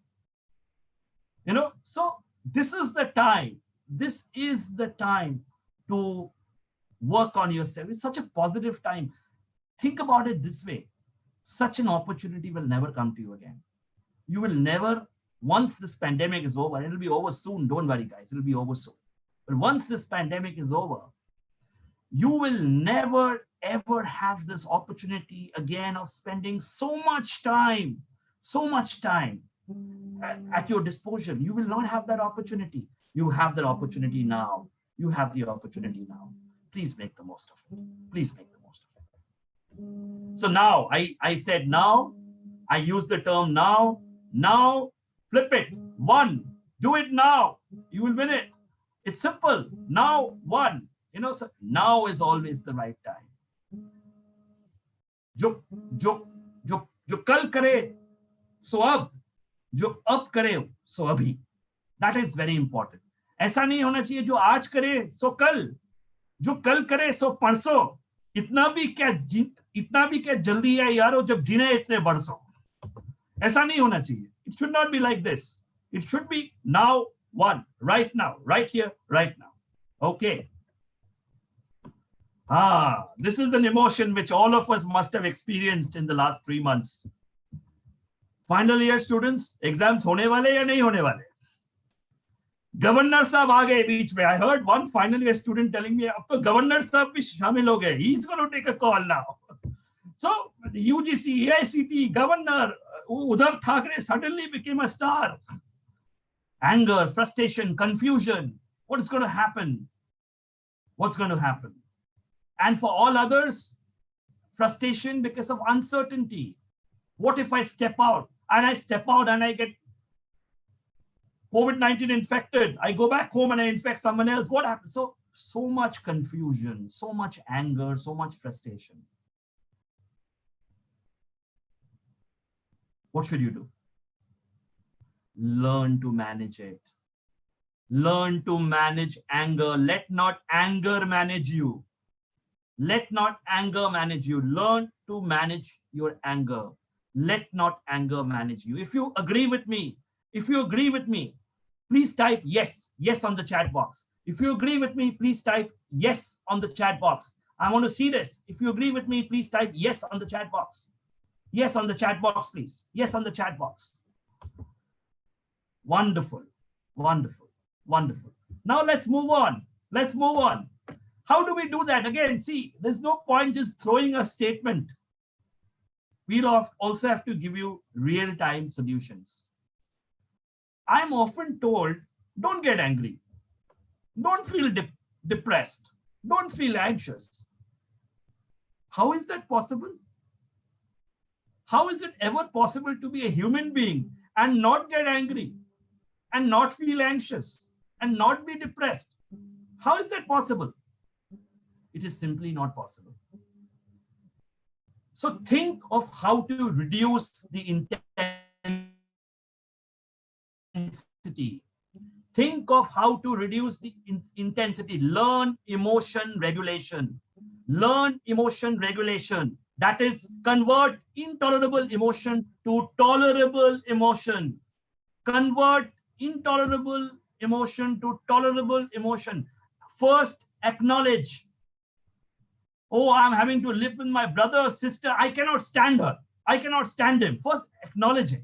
So this is the time. This is the time to work on yourself. It's such a positive time. Think about it this way. Such an opportunity will never come to you again. You will never, once this pandemic is over, it'll be over soon. Don't worry, guys. It'll be over soon. But once this pandemic is over, you will never, ever have this opportunity again of spending so much time at your disposal. You will not have that opportunity. You have that opportunity now. You have the opportunity now. Please make the most of it. Please make the most of it. So now, I said now, I use the term now. Now, flip it. One, do it now. You will win it. It's simple. Now, one. So now is always the right time. जो कल करे सो अब, जो अब करे सो अभी. That is very important. ऐसा नहीं होना चाहिए जो आज करे सो कल, जो कल करे सो परसों. इतना भी क्या जल्दी है यारो जब जीने इतने बरसों. ऐसा नहीं होना चाहिए. It should not be like this. It should be now, one, right now, right here, right now. Okay. This is an emotion which all of us must have experienced in the last 3 months. Final year students, exams होने वाले या नहीं होने वाले? Governor साहब आ गए बीच में. I heard one final year student telling me, अब तो governor साहब भी शामिल हो गए. He's going to take a call now. So UGC, AICT, governor, Uddhav Thackeray suddenly became a star. Anger, frustration, confusion. What is going to happen? What's going to happen? And for all others, frustration because of uncertainty. What if I step out and I get COVID-19 infected? I go back home and I infect someone else. What happens? So much confusion, so much anger, so much frustration. What should you do? Learn to manage it. Learn to manage anger. Let not anger manage you. Let not anger manage you. Learn to manage your anger. Let not anger manage you. If you agree with me, please type yes on the chat box. If you agree with me, please type yes on the chat box. I want to see this. If you agree with me, please type yes on the chat box. Yes on the chat box, please. Yes on the chat box. Wonderful, wonderful, wonderful. Now let's move on. Let's move on. How do we do that? Again, see, there's no point just throwing a statement. We'll also have to give you real-time solutions. I'm often told, don't get angry. Don't feel depressed. Don't feel anxious. How is that possible? How is it ever possible to be a human being and not get angry and not feel anxious and not be depressed? How is that possible? It is simply not possible. So think of how to reduce the intensity. Think of how to reduce the intensity. Learn emotion regulation. Learn emotion regulation. That is, convert intolerable emotion to tolerable emotion. Convert intolerable emotion to tolerable emotion. First, acknowledge. Oh, I'm having to live with my brother or sister. I cannot stand her. I cannot stand him. First, acknowledge it.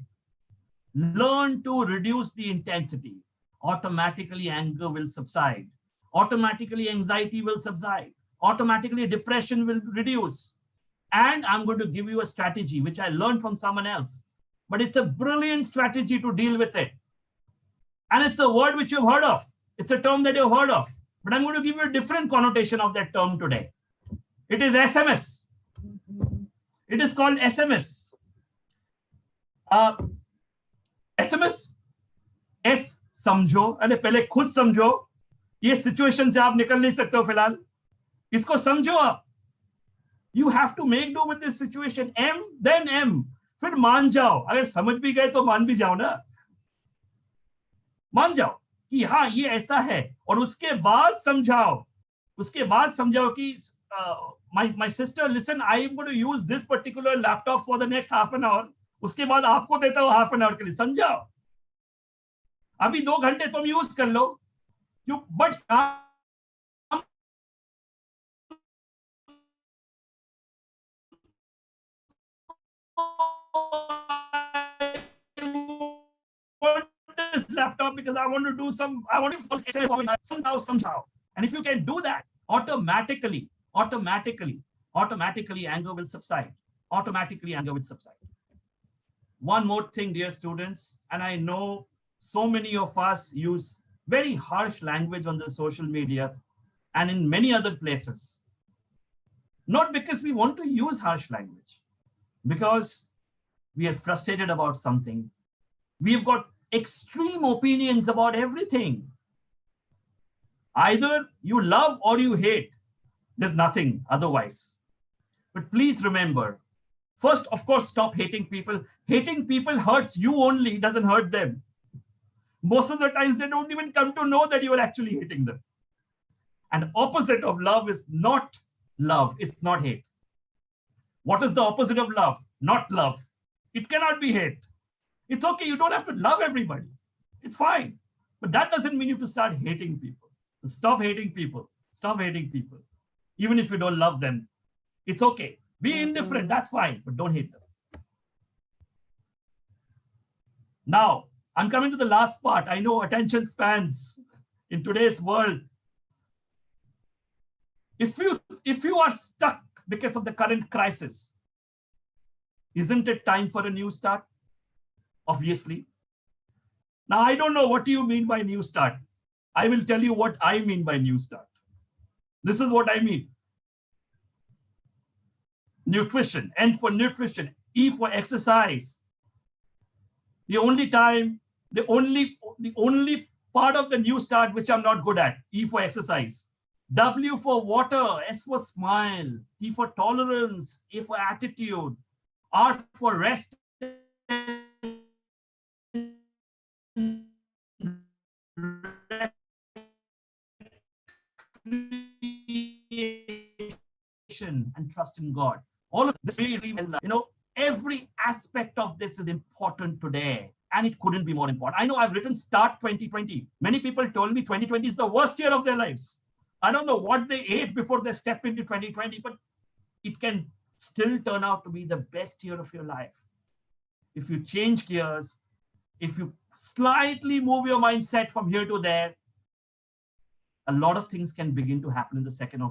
Learn to reduce the intensity. Automatically, anger will subside. Automatically, anxiety will subside. Automatically, depression will reduce. And I'm going to give you a strategy, which I learned from someone else. But it's a brilliant strategy to deal with it. And it's a word which you've heard of. It's a term that you've heard of. But I'm going to give you a different connotation of that term today. It is SMS. It is called SMS. SMS. S समझो, अरे पहले खुद समझो, ये situation से आप निकल नहीं सकते हो फिलहाल, इसको समझो आप. You have to make do with this situation. M, then M. फिर मान जाओ. अगर समझ भी गए तो मान भी जाओ ना. मान जाओ कि हाँ ये ऐसा है, और उसके बाद समझाओ. उसके बाद समझाओ कि my sister, listen, I am going to use this particular laptop for the next half an hour. उसके बाद आपको देता हूँ half an hour के लिए. समझाओ. अभी 2 घंटे तुम यूज कर लो, but this laptop because I want to do I want to somehow. And if you can do that, automatically, anger will subside. Automatically, anger will subside. One more thing, dear students, and I know so many of us use very harsh language on the social media and in many other places. Not because we want to use harsh language, because we are frustrated about something. We've got extreme opinions about everything. Either you love or you hate. There's nothing otherwise. But please remember, first, of course, stop hating people. Hating people hurts you only, doesn't hurt them. Most of the times, they don't even come to know that you are actually hating them. And opposite of love is not love, it's not hate. What is the opposite of love? Not love. It cannot be hate. It's okay, you don't have to love everybody. It's fine. But that doesn't mean you have to start hating people. So stop hating people. Stop hating people. Even if you don't love them, it's okay. Be indifferent, that's fine, but don't hate them. Now, I'm coming to the last part. I know attention spans in today's world. If you are stuck because of the current crisis, isn't it time for a new start? Obviously. Now, I don't know what you mean by new start. I will tell you what I mean by new start. This is what I mean. Nutrition, N for nutrition, E for exercise. The only part of the new start which I'm not good at, E for exercise. W for water, S for smile, T for tolerance, A for attitude, R for rest and trust in God. All of this really, every aspect of this is important today, and it couldn't be more important. I know I've written Start 2020. Many people told me 2020 is the worst year of their lives. I don't know what they ate before they step into 2020, but it can still turn out to be the best year of your life. If you change gears, if you slightly move your mindset from here to there, a lot of things can begin to happen in the second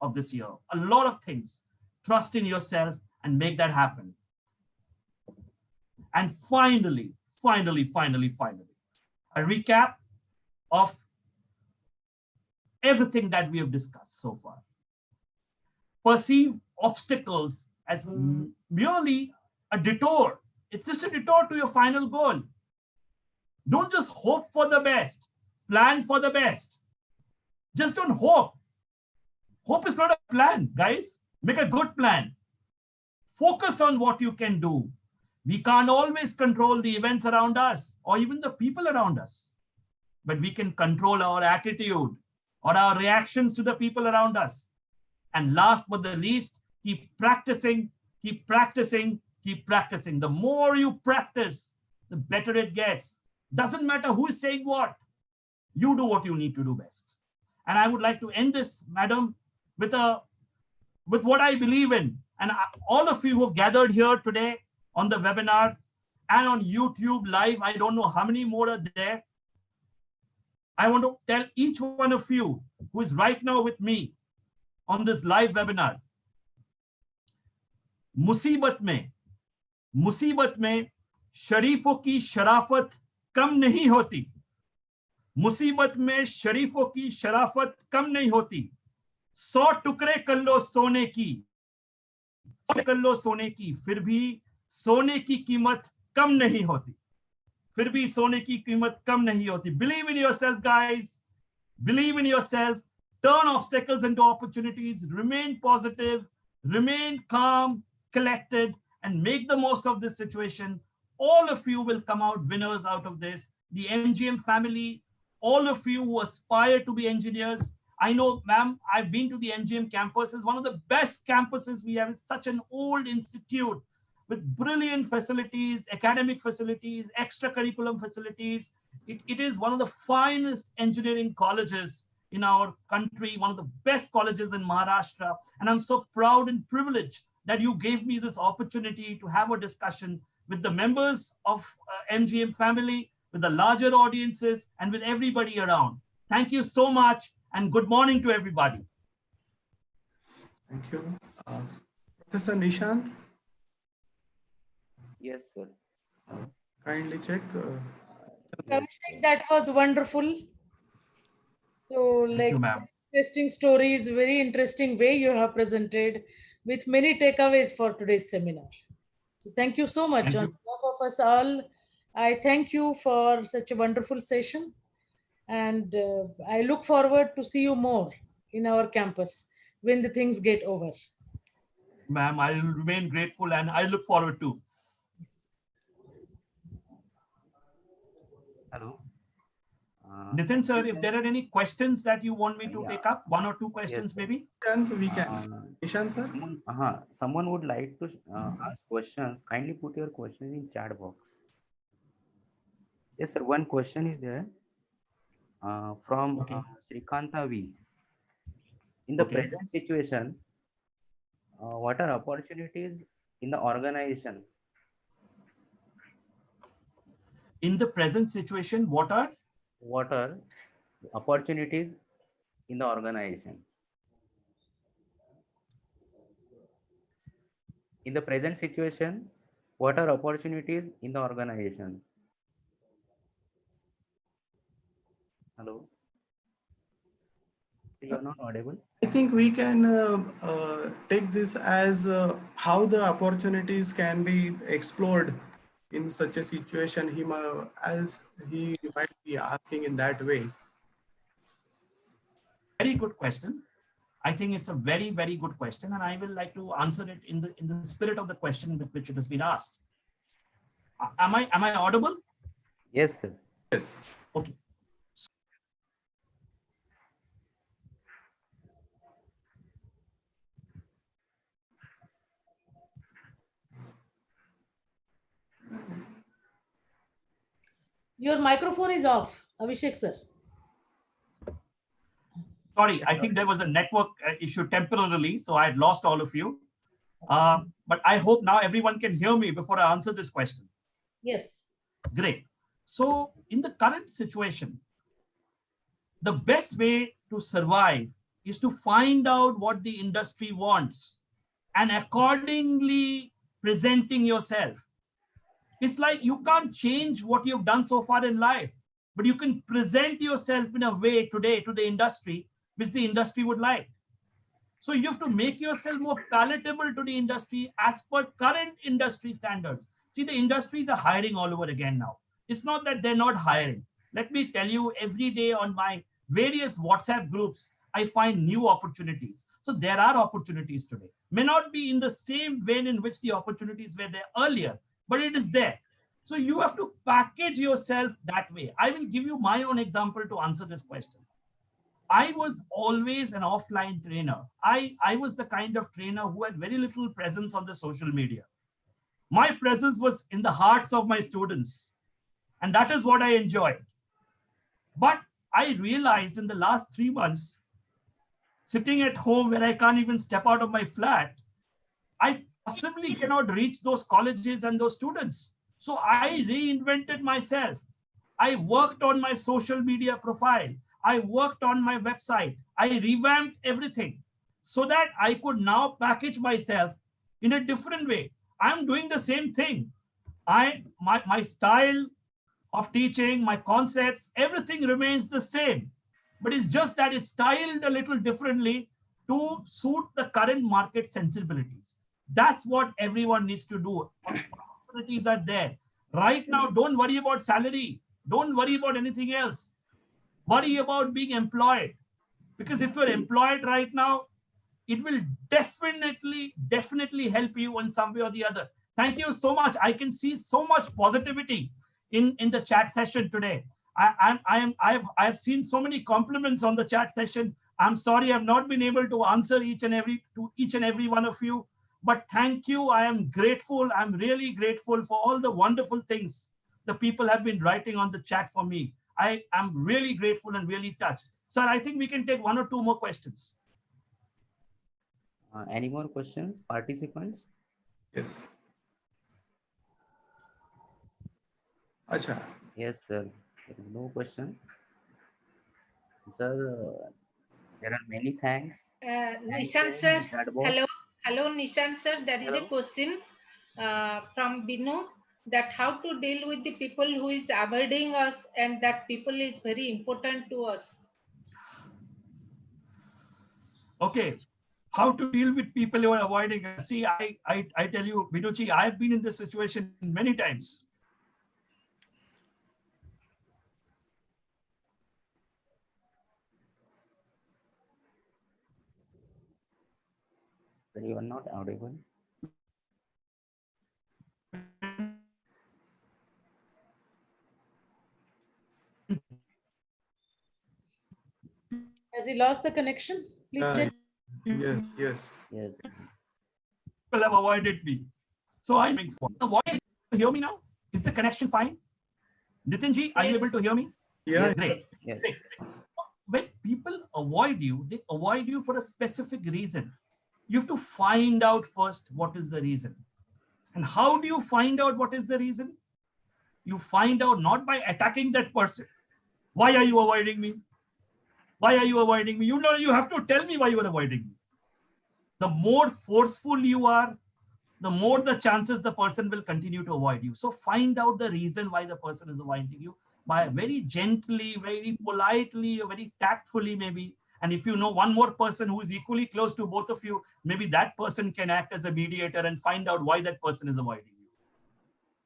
of this year. A lot of things. Trust in yourself and make that happen. And finally, a recap of everything that we have discussed so far. Perceive obstacles as merely a detour. It's just a detour to your final goal. Don't just hope for the best. Plan for the best. Just don't hope. Hope is not a plan, guys. Make a good plan. Focus on what you can do. We can't always control the events around us or even the people around us, but we can control our attitude or our reactions to the people around us. And last but the least, keep practicing, keep practicing, keep practicing. The more you practice, the better it gets. Doesn't matter who is saying what. You do what you need to do best. And I would like to end this, madam, with what I believe in. And all of you who have gathered here today on the webinar and on YouTube live, I don't know how many more are there. I want to tell each one of you who is right now with me on this live webinar, मुसीबत में शरीफों की शराफत कम नहीं होती. मुसीबत में शरीफों की शराफत कम नहीं होती. 100 टुकड़े कर लो सोने की, फिर भी सोने की कीमत कम नहीं होती. फिर भी सोने की कीमत कम नहीं होती. Believe in yourself, guys. Believe in yourself. Turn obstacles into opportunities. Remain positive. Remain calm, collected, and make the most of this situation. All of you will come out winners out of this. The MGM family, all of you who aspire to be engineers. I know, ma'am, I've been to the MGM campus. It's one of the best campuses we have. It's such an old institute. with brilliant facilities, academic facilities, extracurriculum facilities. It is one of the finest engineering colleges in our country, one of the best colleges in Maharashtra. And I'm so proud and privileged that you gave me this opportunity to have a discussion with the members of MGM family, with the larger audiences, and with everybody around. Thank you so much, and good morning to everybody. Thank you. Professor Nishant? Yes, sir. Kindly check. Abhishek, that was wonderful. So, like, you, ma'am. interesting stories, very interesting way you have presented with many takeaways for today's seminar. So, thank you so much. Thank On you. behalf of us all, I thank you for such a wonderful session. And I look forward to see you more in our campus when the things get over. Ma'am, I will remain grateful and I look forward to. Hello. Nitin sir, if there are any questions that you want me to Yeah. take up, one or two questions Yes, sir. maybe? Nishant, we can. Nishant, sir? Someone would like to ask questions. Kindly put your questions in chat box. Yes, sir. One question is there from Okay. Srikanta V. In the Okay. present situation, what are opportunities in the organization? In the present situation, what are? What are opportunities in the organization? In the present situation, what are opportunities in the organization? Hello? You're not audible. I think we can take this as how the opportunities can be explored in such a situation. As he might be asking in that way. Very good question. I think it's a very, very good question, and I will like to answer it in the spirit of the question with which it has been asked. Am I audible? Yes, sir. Yes. Okay. Your microphone is off, Abhishek sir. Sorry, I think there was a network issue temporarily, so I had lost all of you. But I hope now everyone can hear me before I answer this question. Yes. Great. So in the current situation, the best way to survive is to find out what the industry wants and accordingly presenting yourself. It's like you can't change what you've done so far in life, but you can present yourself in a way today to the industry which the industry would like. So you have to make yourself more palatable to the industry as per current industry standards. See, the industries are hiring all over again now. It's not that they're not hiring. Let me tell you, every day on my various WhatsApp groups, I find new opportunities. So there are opportunities today. May not be in the same vein in which the opportunities were there earlier, but it is there. So you have to package yourself that way. I will give you my own example to answer this question. I was always an offline trainer. I was the kind of trainer who had very little presence on the social media. My presence was in the hearts of my students. And that is what I enjoyed. But I realized in the last 3 months, sitting at home where I can't even step out of my flat, I possibly cannot reach those colleges and those students. So I reinvented myself. I worked on my social media profile. I worked on my website. I revamped everything so that I could now package myself in a different way. I'm doing the same thing. My style of teaching, my concepts, everything remains the same. But it's just that it's styled a little differently to suit the current market sensibilities. That's what everyone needs to do. Opportunities are there. Right now, don't worry about salary. Don't worry about anything else. Worry about being employed. Because if you're employed right now, it will definitely help you in some way or the other. Thank you so much. I can see so much positivity in the chat session today. I have seen so many compliments on the chat session. I'm sorry I've not been able to answer each and every one of you, But thank you. I am grateful. I'm really grateful for all the wonderful things the people have been writing on the chat for me. I am really grateful and really touched. Sir, I think we can take one or two more questions. Any more questions, participants? Yes. Acha. Yes, sir. There is no question. Sir, there are many thanks. Nishant sir, hello Nishant sir, there is a question from Binu that how to deal with the people who is avoiding us and that people is very important to us. Okay, how to deal with people who are avoiding us. See, I tell you, Binuji, I've been in this situation many times. Sir, you are not audible. Has he lost the connection? Please check. Yes, yes. Yes. People have avoided me. So I'm avoiding. Hear me now? Is the connection fine? Nitinji, are you able to hear me? Yeah. Great. Yes. Great. When people avoid you, they avoid you for a specific reason. You have to find out first what is the reason. And how do you find out what is the reason? You find out not by attacking that person. Why are you avoiding me? Why are you avoiding me? You know, you have to tell me why you are avoiding me. The more forceful you are, the more the chances the person will continue to avoid you. So find out the reason why the person is avoiding you by very gently, very politely, or very tactfully maybe. And if you know one more person who is equally close to both of you, maybe that person can act as a mediator and find out why that person is avoiding you.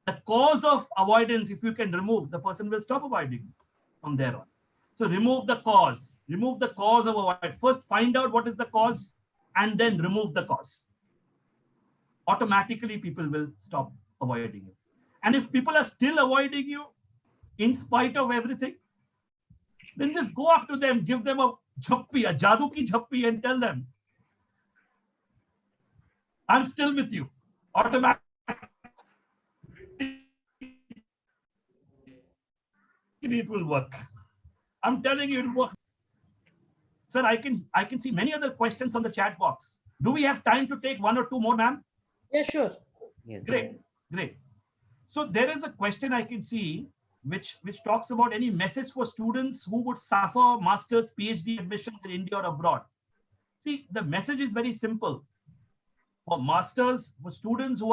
The cause of avoidance, if you can remove, the person will stop avoiding you from there on. So remove the cause of avoid. First find out what is the cause and then remove the cause. Automatically people will stop avoiding you. And if people are still avoiding you in spite of everything, then just go up to them, give them a jhappi, a jadoo ki jhappi, and tell them, I'm still with you. Automatically it will work. I'm telling you, it will work. Sir, I can see many other questions on the chat box. Do we have time to take one or two more, ma'am? Yeah, sure. Yes. Great. So there is a question I can see which talks about any message for students who would suffer master's, PhD admissions in India or abroad. See, the message is very simple. For masters, for students who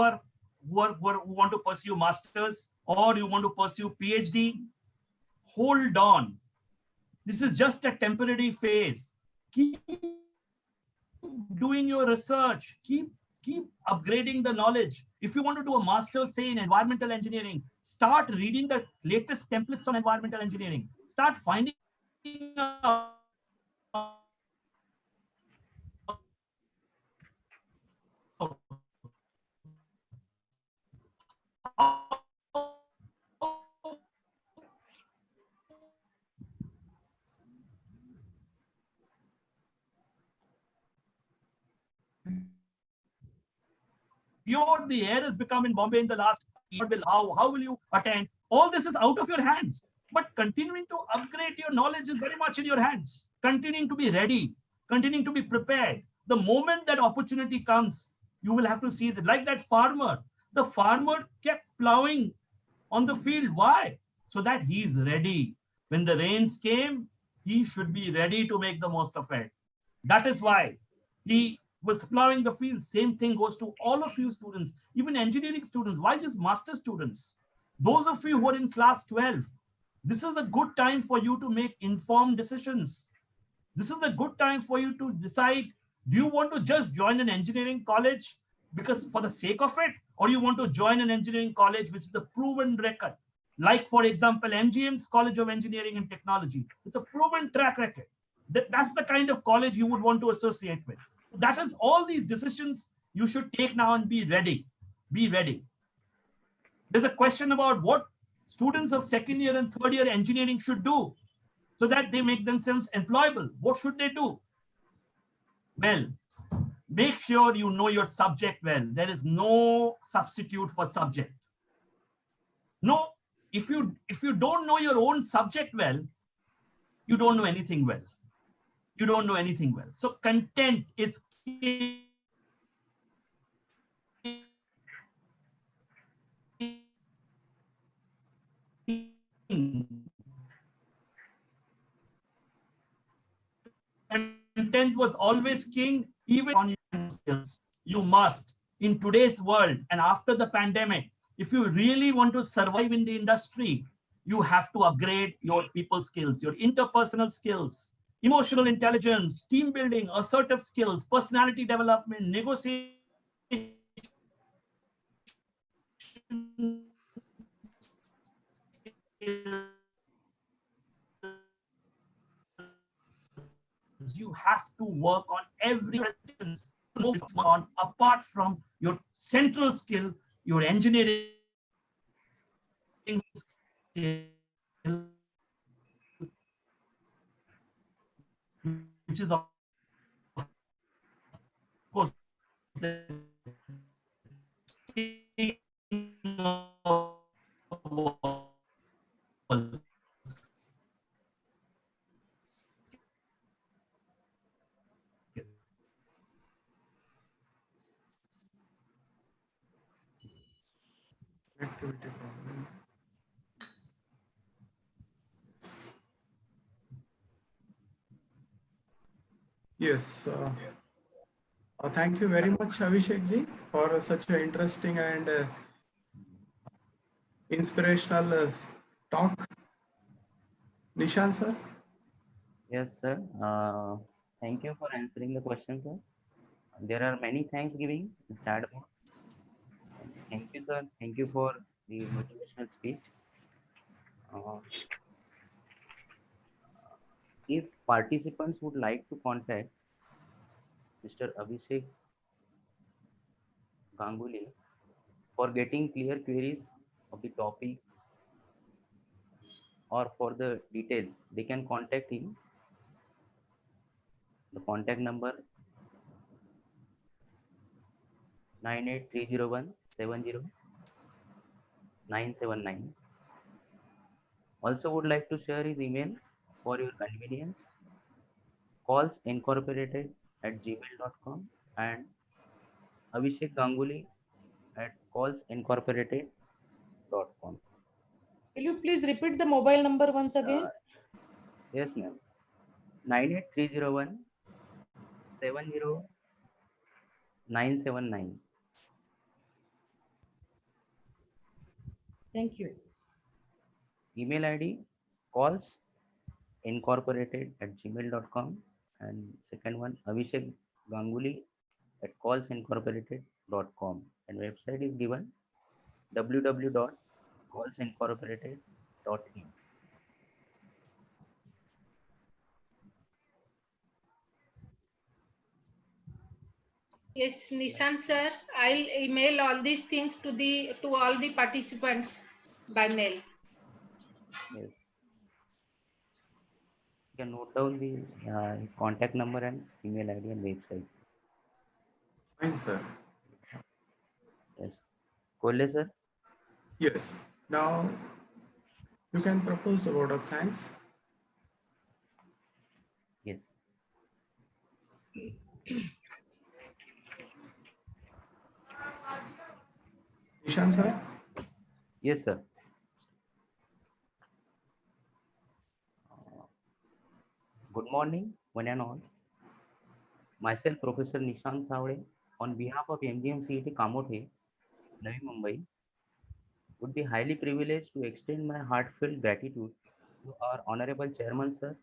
want to pursue masters or you want to pursue PhD, hold on. This is just a temporary phase. Keep doing your research. Keep upgrading the knowledge. If you want to do a master's, say in environmental engineering, start reading the latest templates on environmental engineering. Start finding out pure the air has become in Bombay in the last year. How will you attend? All this is out of your hands. But continuing to upgrade your knowledge is very much in your hands. Continuing to be ready, continuing to be prepared. The moment that opportunity comes, you will have to seize it. Like that farmer. The farmer kept plowing on the field. Why? So that he's ready. When the rains came, he should be ready to make the most of it. That is why he was plowing the field. Same thing goes to all of you students, even engineering students. Why just master students? Those of you who are in class 12, this is a good time for you to make informed decisions. This is a good time for you to decide, do you want to just join an engineering college because for the sake of it, or you want to join an engineering college which is the proven record? Like, for example, MGM's College of Engineering and Technology. It's a proven track record. That's the kind of college you would want to associate with. That is all these decisions you should take now and be ready. Be ready. There's a question about what students of second year and third year engineering should do so that they make themselves employable. What should they do? Well, Make sure you know your subject well. There is no substitute for subject. No, if you don't know your own subject well, you don't know anything well. You don't know anything well. So content is king. Content was always king, even on your skills. You must, in today's world and after the pandemic, if you really want to survive in the industry, you have to upgrade your people skills, your interpersonal skills, emotional intelligence, team building, assertive skills, personality development, negotiation you have to work on every on apart from your central skill, your engineering skill, which is of course the king of all. Activity problem. Yes. Thank you very much, Abhishek ji, for such an interesting and inspirational talk. Nishan sir. Yes, sir. Thank you for answering the question, sir. There are many thanks giving in chat box. Thank you, sir. Thank you for the motivational speech. Uh, if participants would like to contact Mr. Abhishek Ganguly for getting clear queries of the topic or for the details, they can contact him. The contact number 9830170979. Also would like to share his email for your convenience. callsincorporated@gmail.com and Abhishek Ganguly at callsincorporated.com. Will you please repeat the mobile number once again? Yes, ma'am. 9830170979. Thank you. Email ID callsincorporated@gmail.com and second one Abhishek Ganguly at callsincorporated.com and website is given www.callsincorporated.in. Yes, Nishan sir, I'll email all these things to all the participants by mail. Yes. You can note down the his contact number and email ID and website. Fine, sir. Yes. Kole sir. Yes. Now you can propose the word of thanks. Yes. Nishan sir. Yes, sir. Good morning, one and all. Myself, Professor Nishant Savde, on behalf of MGMCET Kamote, Navi Mumbai, would be highly privileged to extend my heartfelt gratitude to our Honorable Chairman, sir,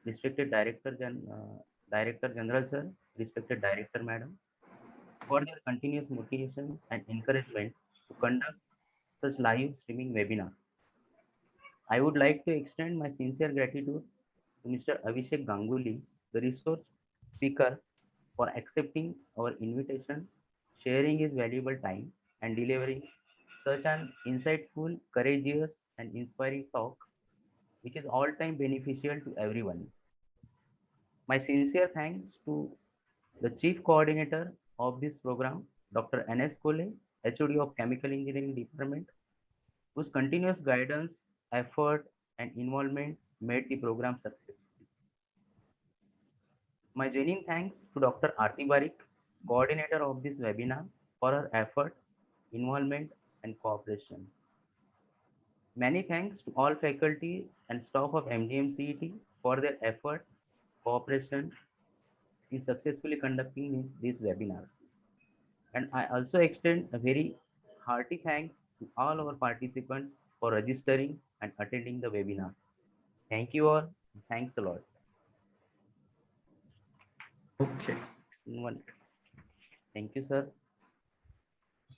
respected Director General, sir, respected Director, Madam, for their continuous motivation and encouragement to conduct such live streaming webinar. I would like to extend my sincere gratitude to Mr. Abhishek Ganguly, the resource speaker, for accepting our invitation, sharing his valuable time, and delivering such an insightful, courageous, and inspiring talk, which is all time beneficial to everyone. My sincere thanks to The Chief Coordinator of this program, Dr. N.S. Kole, HOD of Chemical Engineering Department, whose continuous guidance, effort, and involvement made the program successful. My genuine thanks to Dr. Aarti Barik, coordinator of this webinar, for her effort, involvement, and cooperation. Many thanks to all faculty and staff of MGMCET for their effort, cooperation in successfully conducting this webinar. And I also extend a very hearty thanks to all our participants for registering and attending the webinar. Thank you all. Thanks a lot. Okay. Thank you, sir.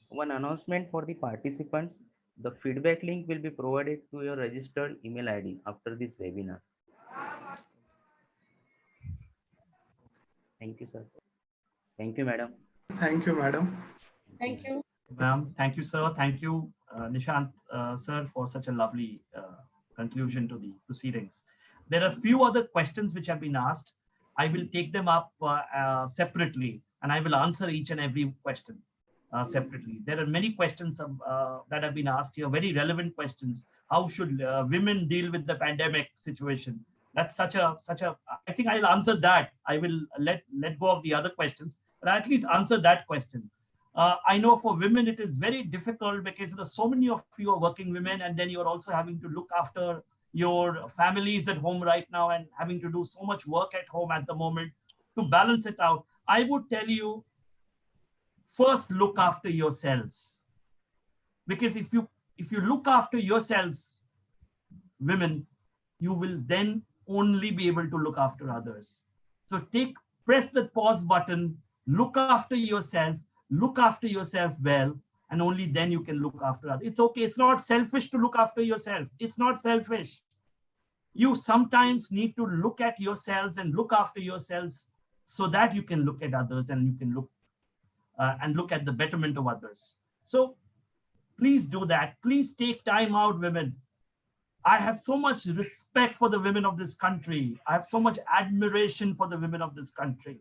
One announcement for the participants. The feedback link will be provided to your registered email ID after this webinar. Thank you, sir. Thank you, madam. Thank you, madam. Thank you. Ma'am, thank you, sir. Thank you, Nishant, sir, for such a lovely conclusion to the proceedings. There are a few other questions which have been asked. I will take them up separately, and I will answer each and every question separately. There are many questions that have been asked here, very relevant questions. How should women deal with the pandemic situation? That's such a, I think I'll answer that. I will let go of the other questions, but I at least answer that question. I know for women, it is very difficult because there are so many of you are working women, and then you're also having to look after your families at home right now and having to do so much work at home at the moment to balance it out. I would tell you, first look after yourselves, because if you look after yourselves, women, you will then only be able to look after others. So press the pause button, look after yourself well, and only then you can look after others. It's okay. It's not selfish to look after yourself. It's not selfish. You sometimes need to look at yourselves and look after yourselves so that you can look at others and you can look at the betterment of others. So please do that. Please take time out, women. I have so much respect for the women of this country. I have so much admiration for the women of this country.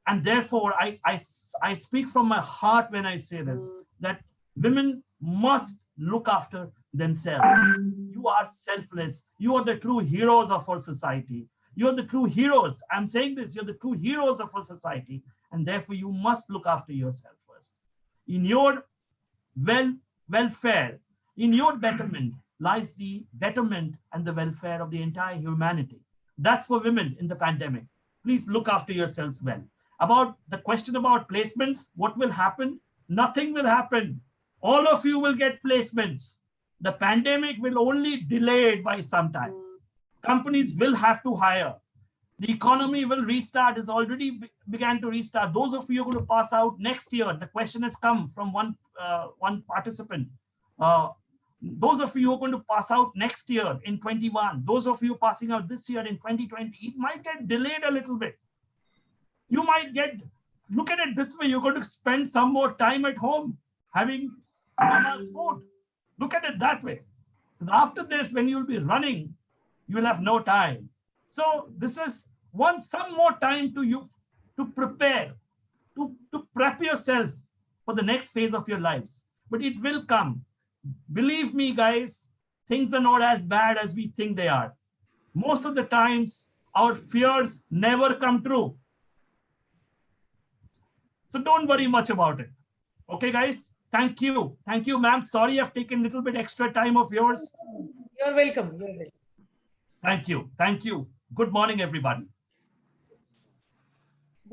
And therefore, I speak from my heart when I say this, that women must look after themselves. You are selfless. You are the true heroes of our society. You're the true heroes. I'm saying this, you're the true heroes of our society. And therefore, you must look after yourself first. In your welfare, in your betterment, lies the betterment and the welfare of the entire humanity. That's for women in the pandemic. Please look after yourselves well. About the question about placements, what will happen? Nothing will happen. All of you will get placements. The pandemic will only delay it by some time. Companies will have to hire. The economy will restart, is already began to restart. Those of you who are going to pass out next year, the question has come from one participant. Those of you who are going to pass out next year in 21, those of you passing out this year in 2020, it might get delayed a little bit. You might look at it this way, you're going to spend some more time at home having mama's food. Look at it that way. And after this, when you'll be running, you will have no time. So this is some more time to prepare, to prep yourself for the next phase of your lives. But it will come. Believe me, guys, things are not as bad as we think they are. Most of the times, our fears never come true. So don't worry much about it. Okay, guys? Thank you. Thank you, ma'am. Sorry I've taken a little bit extra time of yours. You're welcome. You're welcome. Thank you. Thank you. Good morning, everybody.